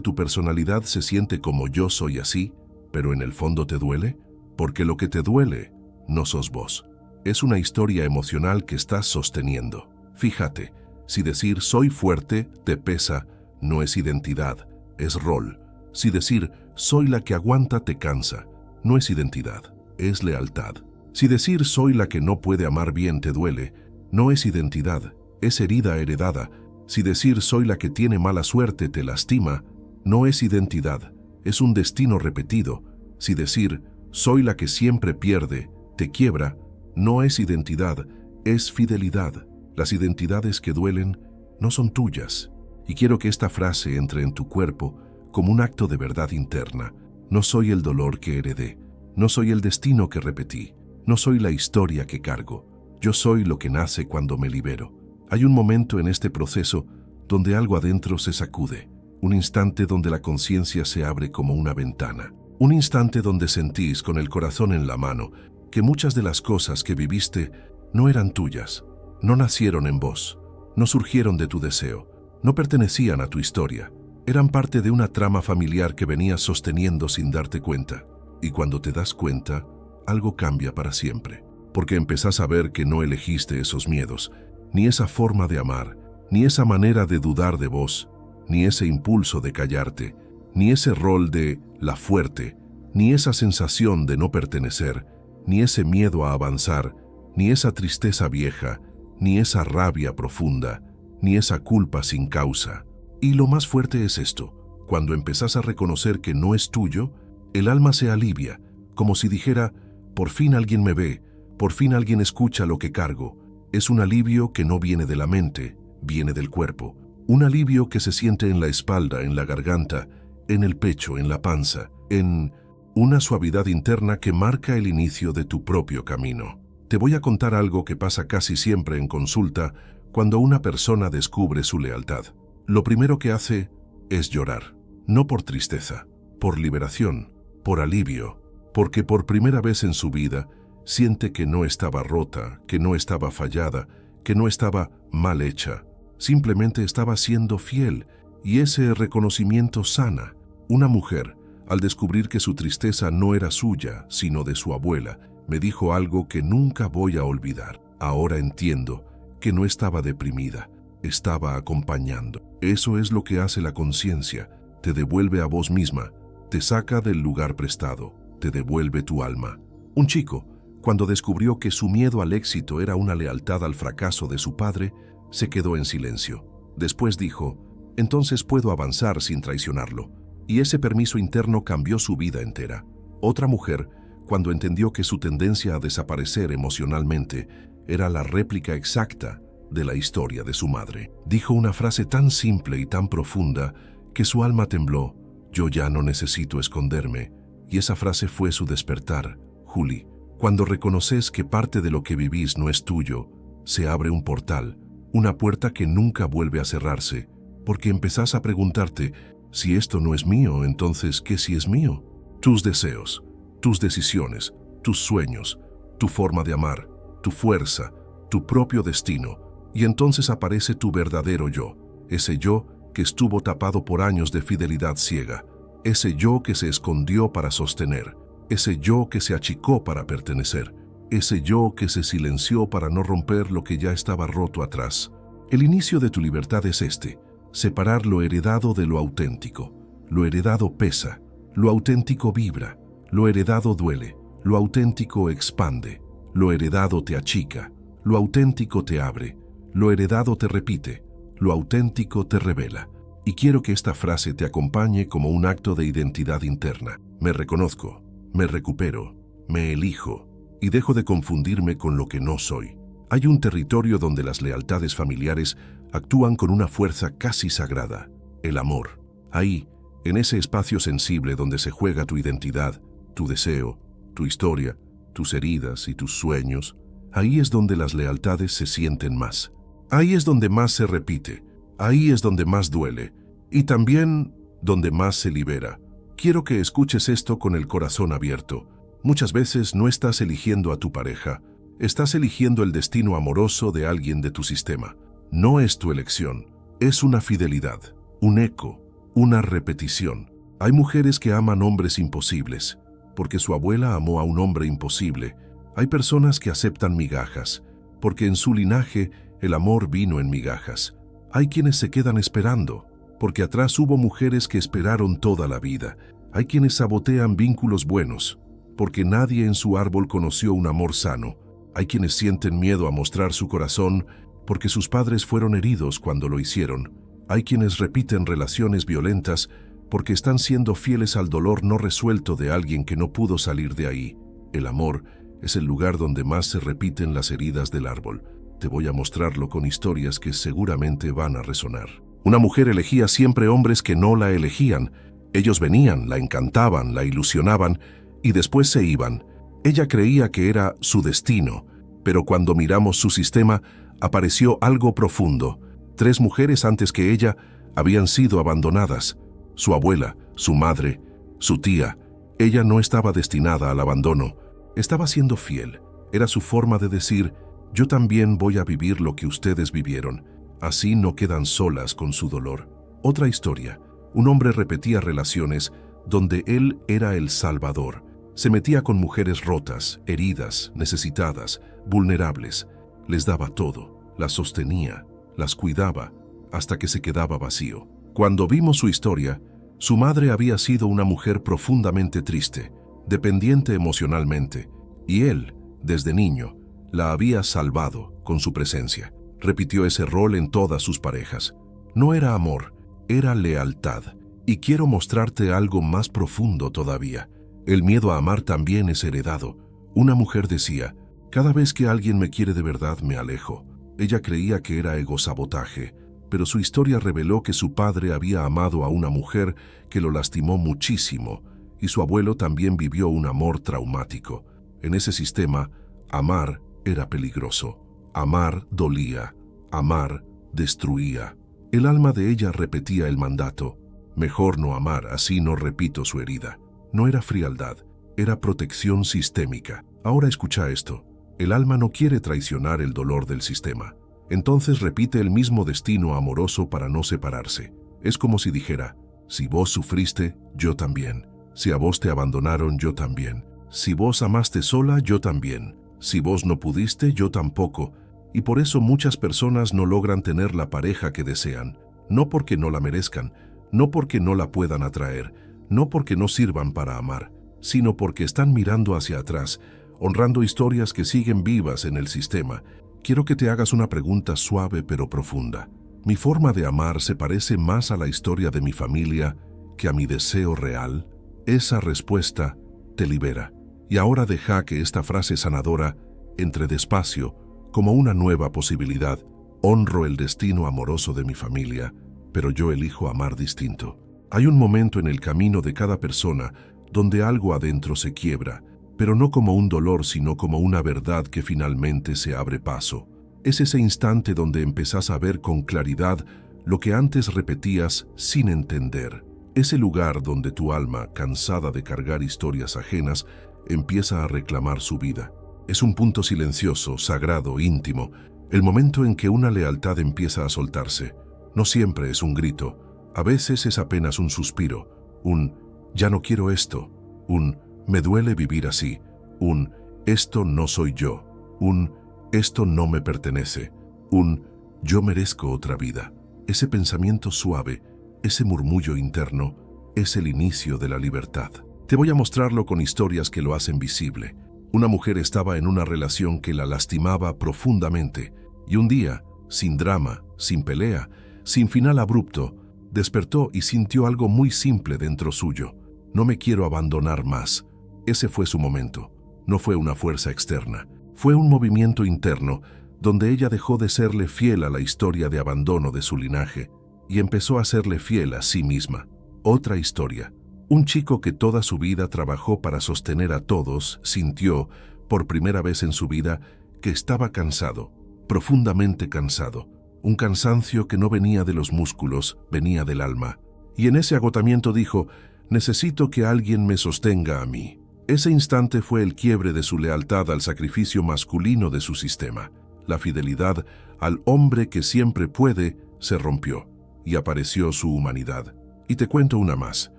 tu personalidad se siente como yo soy así, pero en el fondo te duele? Porque lo que te duele no sos vos. Es una historia emocional que estás sosteniendo. Fíjate, si decir soy fuerte te pesa, no es identidad, es rol. Si decir soy la que aguanta te cansa, no es identidad, es lealtad. Si decir soy la que no puede amar bien te duele, no es identidad, es herida heredada. Si decir soy la que tiene mala suerte te lastima, no es identidad, es un destino repetido. Si decir soy la que siempre pierde te quiebra, no es identidad, es fidelidad. Las identidades que duelen no son tuyas. Y quiero que esta frase entre en tu cuerpo como un acto de verdad interna. No soy el dolor que heredé, no soy el destino que repetí, no soy la historia que cargo. Yo soy lo que nace cuando me libero. Hay un momento en este proceso donde algo adentro se sacude, un instante donde la conciencia se abre como una ventana, un instante donde sentís con el corazón en la mano que muchas de las cosas que viviste no eran tuyas, no nacieron en vos, no surgieron de tu deseo, no pertenecían a tu historia, eran parte de una trama familiar que venías sosteniendo sin darte cuenta. Y cuando te das cuenta, algo cambia para siempre, porque empezás a ver que no elegiste esos miedos, ni esa forma de amar, ni esa manera de dudar de vos, ni ese impulso de callarte, ni ese rol de la fuerte, ni esa sensación de no pertenecer, ni ese miedo a avanzar, ni esa tristeza vieja, ni esa rabia profunda, ni esa culpa sin causa. Y lo más fuerte es esto: cuando empezás a reconocer que no es tuyo, el alma se alivia, como si dijera, por fin alguien me ve, por fin alguien escucha lo que cargo. Es un alivio que no viene de la mente, viene del cuerpo. Un alivio que se siente en la espalda, en la garganta, en el pecho, en la panza, en una suavidad interna que marca el inicio de tu propio camino. Te voy a contar algo que pasa casi siempre en consulta cuando una persona descubre su lealtad. Lo primero que hace es llorar, no por tristeza, por liberación, por alivio, porque por primera vez en su vida siente que no estaba rota, que no estaba fallada, que no estaba mal hecha, simplemente estaba siendo fiel, y ese reconocimiento sana. Una mujer, al descubrir que su tristeza no era suya, sino de su abuela, me dijo algo que nunca voy a olvidar. Ahora entiendo que no estaba deprimida, estaba acompañando. Eso es lo que hace la conciencia, te devuelve a vos misma, te saca del lugar prestado, te devuelve tu alma. Un chico, cuando descubrió que su miedo al éxito era una lealtad al fracaso de su padre, se quedó en silencio. Después dijo, entonces puedo avanzar sin traicionarlo. Y ese permiso interno cambió su vida entera. Otra mujer, cuando entendió que su tendencia a desaparecer emocionalmente era la réplica exacta de la historia de su madre, dijo una frase tan simple y tan profunda que su alma tembló: yo ya no necesito esconderme. Y esa frase fue su despertar. Juli, cuando reconoces que parte de lo que vivís no es tuyo, se abre un portal, una puerta que nunca vuelve a cerrarse, porque empezás a preguntarte, si esto no es mío, entonces, ¿qué sí es mío? Tus deseos, tus decisiones, tus sueños, tu forma de amar, tu fuerza, tu propio destino. Y entonces aparece tu verdadero yo, ese yo que estuvo tapado por años de fidelidad ciega, ese yo que se escondió para sostener, ese yo que se achicó para pertenecer, ese yo que se silenció para no romper lo que ya estaba roto atrás. El inicio de tu libertad es este: separar lo heredado de lo auténtico. Lo heredado pesa, lo auténtico vibra, lo heredado duele, lo auténtico expande, lo heredado te achica, lo auténtico te abre, lo heredado te repite, lo auténtico te revela. Y quiero que esta frase te acompañe como un acto de identidad interna. Me reconozco, me recupero, me elijo y dejo de confundirme con lo que no soy. Hay un territorio donde las lealtades familiares actúan con una fuerza casi sagrada: el amor. Ahí, en ese espacio sensible donde se juega tu identidad, tu deseo, tu historia, tus heridas y tus sueños, ahí es donde las lealtades se sienten más. Ahí es donde más se repite, ahí es donde más duele y también donde más se libera. Quiero que escuches esto con el corazón abierto. Muchas veces no estás eligiendo a tu pareja, estás eligiendo el destino amoroso de alguien de tu sistema. No es tu elección, es una fidelidad, un eco, una repetición. Hay mujeres que aman hombres imposibles, porque su abuela amó a un hombre imposible. Hay personas que aceptan migajas, porque en su linaje el amor vino en migajas. Hay quienes se quedan esperando, porque atrás hubo mujeres que esperaron toda la vida. Hay quienes sabotean vínculos buenos, porque nadie en su árbol conoció un amor sano. Hay quienes sienten miedo a mostrar su corazón, porque sus padres fueron heridos cuando lo hicieron. Hay quienes repiten relaciones violentas, porque están siendo fieles al dolor no resuelto de alguien que no pudo salir de ahí. El amor es el lugar donde más se repiten las heridas del árbol. Te voy a mostrarlo con historias que seguramente van a resonar. Una mujer elegía siempre hombres que no la elegían. Ellos venían, la encantaban, la ilusionaban y después se iban. Ella creía que era su destino, pero cuando miramos su sistema, apareció algo profundo. 3 mujeres antes que ella habían sido abandonadas. Su abuela, su madre, su tía. Ella no estaba destinada al abandono. Estaba siendo fiel. Era su forma de decir: yo también voy a vivir lo que ustedes vivieron. Así no quedan solas con su dolor. Otra historia. Un hombre repetía relaciones donde él era el salvador. Se metía con mujeres rotas, heridas, necesitadas, vulnerables. Les daba todo, las sostenía, las cuidaba, hasta que se quedaba vacío. Cuando vimos su historia, su madre había sido una mujer profundamente triste, dependiente emocionalmente, y él, desde niño, la había salvado con su presencia. Repitió ese rol en todas sus parejas. No era amor, era lealtad. Y quiero mostrarte algo más profundo todavía. El miedo a amar también es heredado. Una mujer decía: cada vez que alguien me quiere de verdad me alejo. Ella creía que era egosabotaje, pero su historia reveló que su padre había amado a una mujer que lo lastimó muchísimo, y su abuelo también vivió un amor traumático. En ese sistema, amar era peligroso. Amar dolía. Amar destruía. El alma de ella repetía el mandato: mejor no amar, así no repito su herida. No era frialdad, era protección sistémica. Ahora escucha esto. El alma no quiere traicionar el dolor del sistema. Entonces repite el mismo destino amoroso para no separarse. Es como si dijera: si vos sufriste, yo también. Si a vos te abandonaron, yo también. Si vos amaste sola, yo también. Si vos no pudiste, yo tampoco. Y por eso muchas personas no logran tener la pareja que desean. No porque no la merezcan, no porque no la puedan atraer, no porque no sirvan para amar, sino porque están mirando hacia atrás, honrando historias que siguen vivas en el sistema. Quiero que te hagas una pregunta suave pero profunda. ¿Mi forma de amar se parece más a la historia de mi familia que a mi deseo real? Esa respuesta te libera. Y ahora deja que esta frase sanadora entre despacio como una nueva posibilidad. Honro el destino amoroso de mi familia, pero yo elijo amar distinto. Hay un momento en el camino de cada persona donde algo adentro se quiebra, pero no como un dolor, sino como una verdad que finalmente se abre paso. Es ese instante donde empezás a ver con claridad lo que antes repetías sin entender. Ese lugar donde tu alma, cansada de cargar historias ajenas, empieza a reclamar su vida. Es un punto silencioso, sagrado, íntimo, el momento en que una lealtad empieza a soltarse. No siempre es un grito, a veces es apenas un suspiro, un «ya no quiero esto», un «me duele vivir así», un «esto no soy yo», un «esto no me pertenece», un «yo merezco otra vida». Ese pensamiento suave, ese murmullo interno, es el inicio de la libertad. Te voy a mostrarlo con historias que lo hacen visible. Una mujer estaba en una relación que la lastimaba profundamente y un día, sin drama, sin pelea, sin final abrupto, despertó y sintió algo muy simple dentro suyo. No me quiero abandonar más. Ese fue su momento. No fue una fuerza externa. Fue un movimiento interno donde ella dejó de serle fiel a la historia de abandono de su linaje y empezó a serle fiel a sí misma. Otra historia. Un chico que toda su vida trabajó para sostener a todos sintió, por primera vez en su vida, que estaba cansado, profundamente cansado. Un cansancio que no venía de los músculos, venía del alma. Y en ese agotamiento dijo: necesito que alguien me sostenga a mí. Ese instante fue el quiebre de su lealtad al sacrificio masculino de su sistema. La fidelidad al hombre que siempre puede se rompió y apareció su humanidad. Y te cuento una más,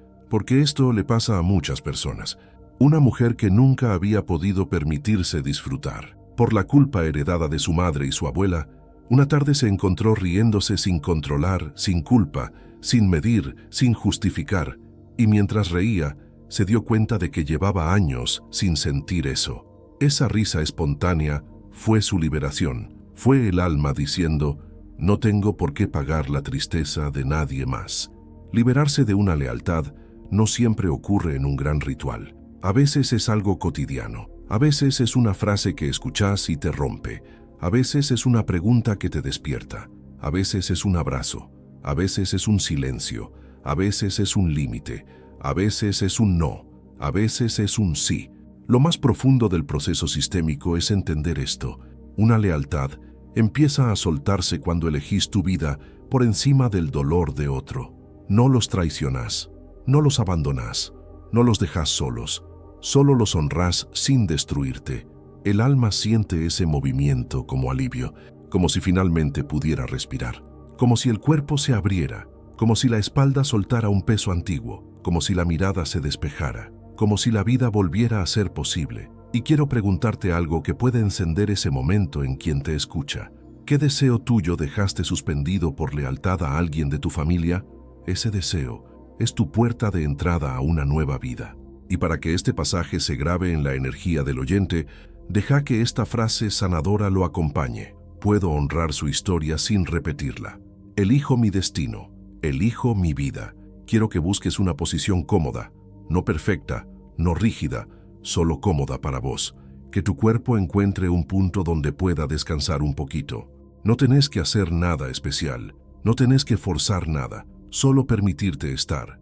porque esto le pasa a muchas personas. Una mujer que nunca había podido permitirse disfrutar. Por la culpa heredada de su madre y su abuela, una tarde se encontró riéndose sin controlar, sin culpa, sin medir, sin justificar, y mientras reía, se dio cuenta de que llevaba años sin sentir eso. Esa risa espontánea fue su liberación, fue el alma diciendo, no tengo por qué pagar la tristeza de nadie más. Liberarse de una lealtad no siempre ocurre en un gran ritual. A veces es algo cotidiano, a veces es una frase que escuchas y te rompe, a veces es una pregunta que te despierta, a veces es un abrazo, a veces es un silencio, a veces es un límite, a veces es un no, a veces es un sí. Lo más profundo del proceso sistémico es entender esto. Una lealtad empieza a soltarse cuando elegís tu vida por encima del dolor de otro. No los traicionás, no los abandonás, no los dejás solos, solo los honrás sin destruirte. El alma siente ese movimiento como alivio, como si finalmente pudiera respirar, como si el cuerpo se abriera, como si la espalda soltara un peso antiguo, como si la mirada se despejara, como si la vida volviera a ser posible. Y quiero preguntarte algo que puede encender ese momento en quien te escucha. ¿Qué deseo tuyo dejaste suspendido por lealtad a alguien de tu familia? Ese deseo es tu puerta de entrada a una nueva vida. Y para que este pasaje se grabe en la energía del oyente, deja que esta frase sanadora lo acompañe. Puedo honrar su historia sin repetirla. Elijo mi destino, elijo mi vida. Quiero que busques una posición cómoda, no perfecta, no rígida, solo cómoda para vos. Que tu cuerpo encuentre un punto donde pueda descansar un poquito. No tenés que hacer nada especial, no tenés que forzar nada, solo permitirte estar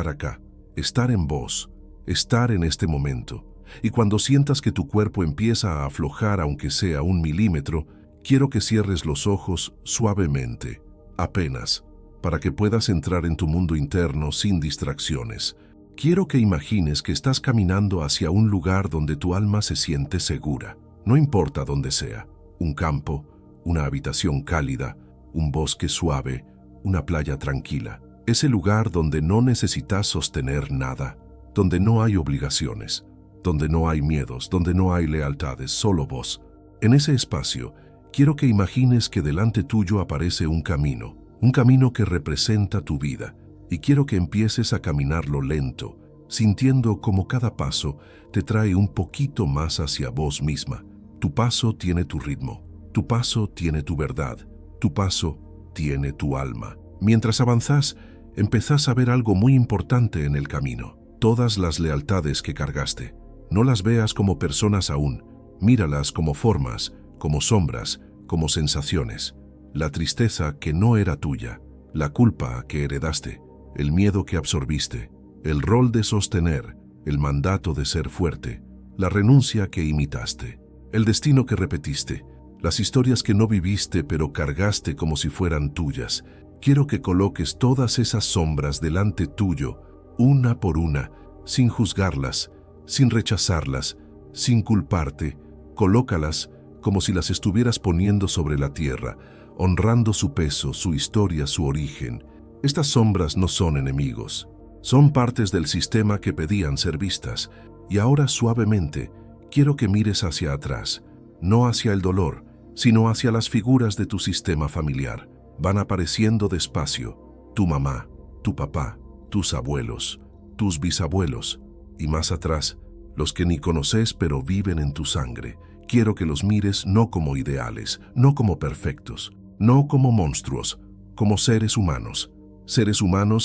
acá, estar en vos, estar en este momento. Y cuando sientas que tu cuerpo empieza a aflojar aunque sea 1 milímetro, quiero que cierres los ojos suavemente, apenas, para que puedas entrar en tu mundo interno sin distracciones. Quiero que imagines que estás caminando hacia un lugar donde tu alma se siente segura. No importa dónde sea, un campo, una habitación cálida, un bosque suave, una playa tranquila. Ese lugar donde no necesitas sostener nada, donde no hay obligaciones, donde no hay miedos, donde no hay lealtades, solo vos. En ese espacio, quiero que imagines que delante tuyo aparece un camino que representa tu vida, y quiero que empieces a caminarlo lento, sintiendo como cada paso te trae un poquito más hacia vos misma. Tu paso tiene tu ritmo, tu paso tiene tu verdad, tu paso tiene tu alma. Mientras avanzás, empezás a ver algo muy importante en el camino. Todas las lealtades que cargaste. No las veas como personas aún, míralas como formas, como sombras, como sensaciones. La tristeza que no era tuya, la culpa que heredaste, el miedo que absorbiste, el rol de sostener, el mandato de ser fuerte, la renuncia que imitaste, el destino que repetiste, las historias que no viviste pero cargaste como si fueran tuyas. Quiero que coloques todas esas sombras delante tuyo, una por una, sin juzgarlas, sin rechazarlas, sin culparte. Colócalas como si las estuvieras poniendo sobre la tierra, honrando su peso, su historia, su origen. Estas sombras no son enemigos, son partes del sistema que pedían ser vistas. Y ahora suavemente, quiero que mires hacia atrás, no hacia el dolor, sino hacia las figuras de tu sistema familiar. Van apareciendo despacio, tu mamá, tu papá, tus abuelos, tus bisabuelos, y más atrás, los que ni conoces pero viven en tu sangre. Quiero que los mires no como ideales, no como perfectos, no como monstruos, como seres humanos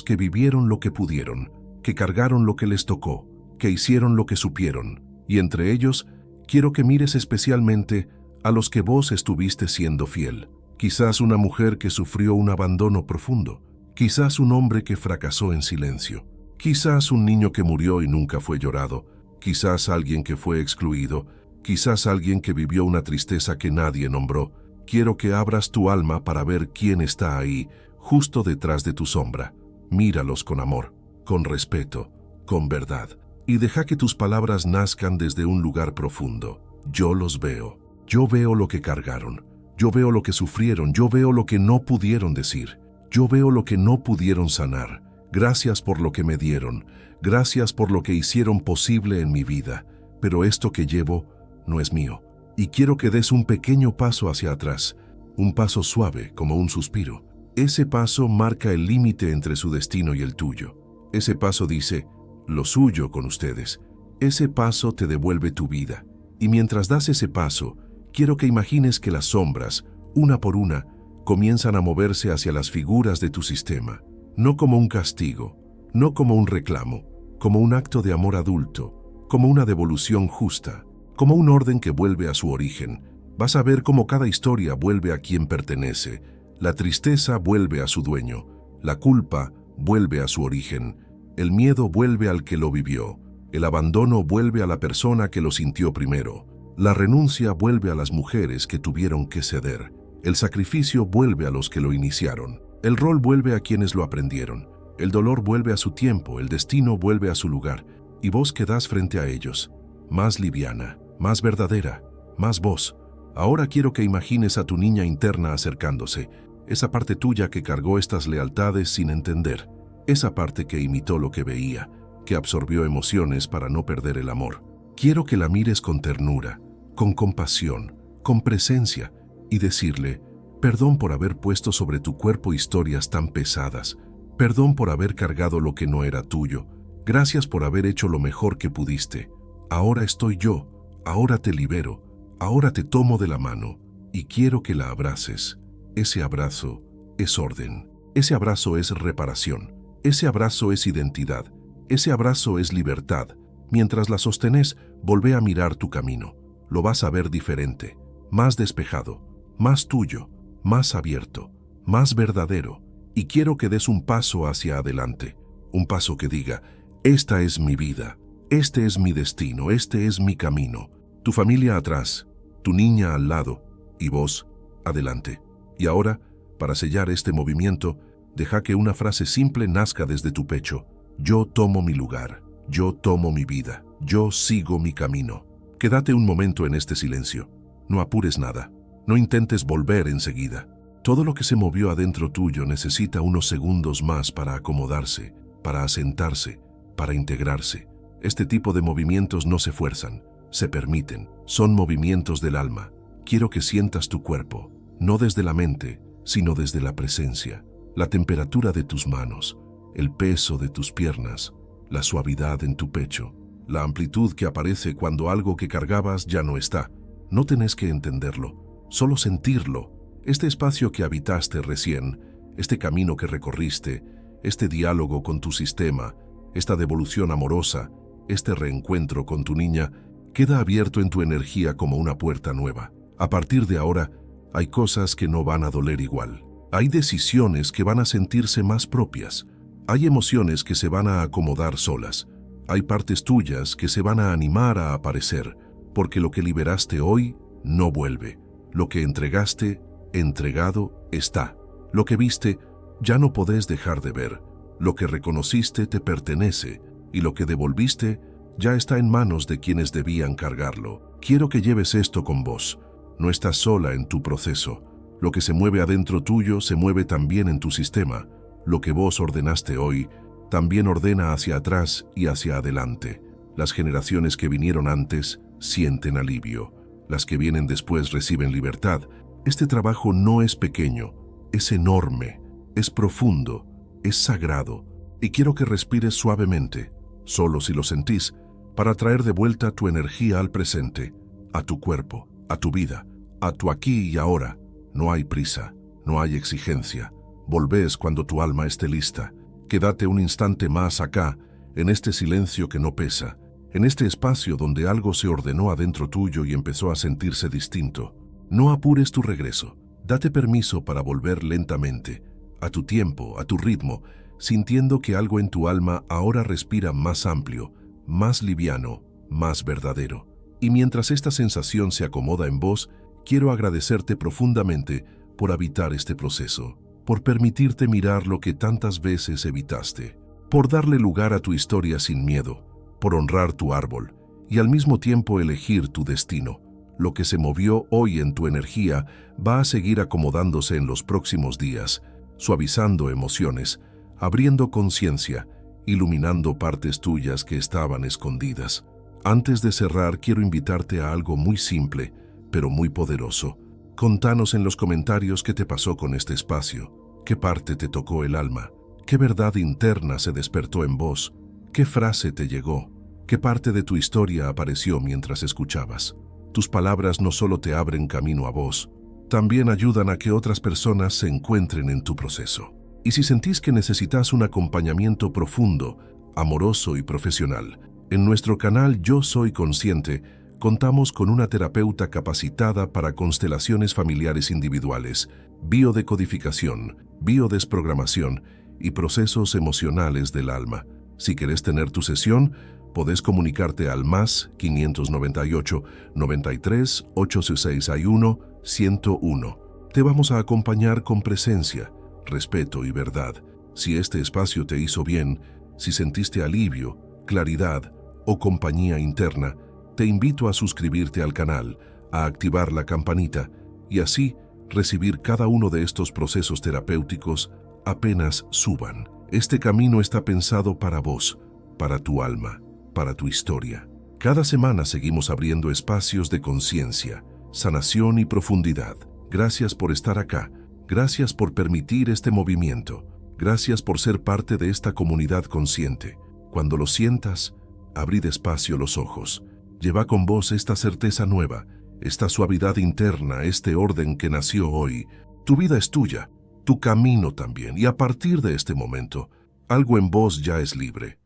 que vivieron lo que pudieron, que cargaron lo que les tocó, que hicieron lo que supieron. Y entre ellos, quiero que mires especialmente a los que vos estuviste siendo fiel. Quizás una mujer que sufrió un abandono profundo, quizás un hombre que fracasó en silencio, quizás un niño que murió y nunca fue llorado, quizás alguien que fue excluido, quizás alguien que vivió una tristeza que nadie nombró. Quiero que abras tu alma para ver quién está ahí, justo detrás de tu sombra. Míralos con amor, con respeto, con verdad, y deja que tus palabras nazcan desde un lugar profundo. Yo los veo. Yo veo lo que cargaron. Yo veo lo que sufrieron. Yo veo lo que no pudieron decir. Yo veo lo que no pudieron sanar. Gracias por lo que me dieron. Gracias por lo que hicieron posible en mi vida. Pero esto que llevo no es mío. Y quiero que des un pequeño paso hacia atrás. Un paso suave como un suspiro. Ese paso marca el límite entre su destino y el tuyo. Ese paso dice, lo suyo con ustedes. Ese paso te devuelve tu vida. Y mientras das ese paso, quiero que imagines que las sombras, una por una, comienzan a moverse hacia las figuras de tu sistema. No como un castigo, no como un reclamo, como un acto de amor adulto, como una devolución justa, como un orden que vuelve a su origen. Vas a ver cómo cada historia vuelve a quien pertenece. La tristeza vuelve a su dueño, la culpa vuelve a su origen, el miedo vuelve al que lo vivió, el abandono vuelve a la persona que lo sintió primero, la renuncia vuelve a las mujeres que tuvieron que ceder, el sacrificio vuelve a los que lo iniciaron, el rol vuelve a quienes lo aprendieron, el dolor vuelve a su tiempo, el destino vuelve a su lugar, y vos quedás frente a ellos, más liviana, más verdadera, más vos. Ahora quiero que imagines a tu niña interna acercándose, esa parte tuya que cargó estas lealtades sin entender, esa parte que imitó lo que veía, que absorbió emociones para no perder el amor. Quiero que la mires con ternura, con compasión, con presencia, y decirle, perdón por haber puesto sobre tu cuerpo historias tan pesadas, perdón por haber cargado lo que no era tuyo, gracias por haber hecho lo mejor que pudiste. Ahora estoy yo, ahora te libero, ahora te tomo de la mano y quiero que la abraces. Ese abrazo es orden, ese abrazo es reparación, ese abrazo es identidad, ese abrazo es libertad. Mientras la sostenés, volvé a mirar tu camino. Lo vas a ver diferente, más despejado, más tuyo, más abierto, más verdadero. Y quiero que des un paso hacia adelante, un paso que diga, esta es mi vida, este es mi destino, este es mi camino. Tu familia atrás, tu niña al lado y vos adelante. Y ahora, para sellar este movimiento, deja que una frase simple nazca desde tu pecho. Yo tomo mi lugar, yo tomo mi vida, yo sigo mi camino. Quédate un momento en este silencio. No apures nada, no intentes volver enseguida. Todo lo que se movió adentro tuyo necesita unos segundos más para acomodarse, para asentarse, para integrarse. Este tipo de movimientos no se fuerzan, se permiten, son movimientos del alma. Quiero que sientas tu cuerpo, no desde la mente, sino desde la presencia, la temperatura de tus manos, el peso de tus piernas, la suavidad en tu pecho, la amplitud que aparece cuando algo que cargabas ya no está. No tenés que entenderlo, solo sentirlo. Este espacio que habitaste recién, este camino que recorriste, este diálogo con tu sistema, esta devolución amorosa, este reencuentro con tu niña, queda abierto en tu energía como una puerta nueva. A partir de ahora, hay cosas que no van a doler igual. Hay decisiones que van a sentirse más propias. Hay emociones que se van a acomodar solas. Hay partes tuyas que se van a animar a aparecer, porque lo que liberaste hoy no vuelve. Lo que entregaste, entregado está. Lo que viste, ya no podés dejar de ver. Lo que reconociste te pertenece, y lo que devolviste ya está en manos de quienes debían cargarlo. Quiero que lleves esto con vos. No estás sola en tu proceso. Lo que se mueve adentro tuyo se mueve también en tu sistema. Lo que vos ordenaste hoy también ordena hacia atrás y hacia adelante. Las generaciones que vinieron antes sienten alivio. Las que vienen después reciben libertad. Este trabajo no es pequeño, es enorme, es profundo, es sagrado. Y quiero que respires suavemente, solo si lo sentís, para traer de vuelta tu energía al presente, a tu cuerpo, a tu vida, a tu aquí y ahora. No hay prisa, no hay exigencia. Volvés cuando tu alma esté lista. Quédate un instante más acá, en este silencio que no pesa, en este espacio donde algo se ordenó adentro tuyo y empezó a sentirse distinto. No apures tu regreso. Date permiso para volver lentamente, a tu tiempo, a tu ritmo, sintiendo que algo en tu alma ahora respira más amplio, más liviano, más verdadero. Y mientras esta sensación se acomoda en vos, quiero agradecerte profundamente por habitar este proceso, por permitirte mirar lo que tantas veces evitaste, por darle lugar a tu historia sin miedo, por honrar tu árbol y al mismo tiempo elegir tu destino. Lo que se movió hoy en tu energía va a seguir acomodándose en los próximos días, suavizando emociones, abriendo conciencia, iluminando partes tuyas que estaban escondidas. Antes de cerrar, quiero invitarte a algo muy simple, pero muy poderoso. Contanos en los comentarios qué te pasó con este espacio. ¿Qué parte te tocó el alma? ¿Qué verdad interna se despertó en vos? ¿Qué frase te llegó? ¿Qué parte de tu historia apareció mientras escuchabas? Tus palabras no solo te abren camino a vos, también ayudan a que otras personas se encuentren en tu proceso. Y si sentís que necesitas un acompañamiento profundo, amoroso y profesional, en nuestro canal Yo Soy Consciente, contamos con una terapeuta capacitada para constelaciones familiares individuales, biodecodificación, biodesprogramación y procesos emocionales del alma. Si querés tener tu sesión, podés comunicarte al más 598 93 861 101. Te vamos a acompañar con presencia, respeto y verdad. Si este espacio te hizo bien, si sentiste alivio, claridad o compañía interna, te invito a suscribirte al canal, a activar la campanita y así recibir cada uno de estos procesos terapéuticos apenas suban. Este camino está pensado para vos, para tu alma, para tu historia. Cada semana seguimos abriendo espacios de conciencia, sanación y profundidad. Gracias por estar acá. Gracias por permitir este movimiento. Gracias por ser parte de esta comunidad consciente. Cuando lo sientas, abrí despacio los ojos. Lleva con vos esta certeza nueva, esta suavidad interna, este orden que nació hoy. Tu vida es tuya, tu camino también, y a partir de este momento, algo en vos ya es libre.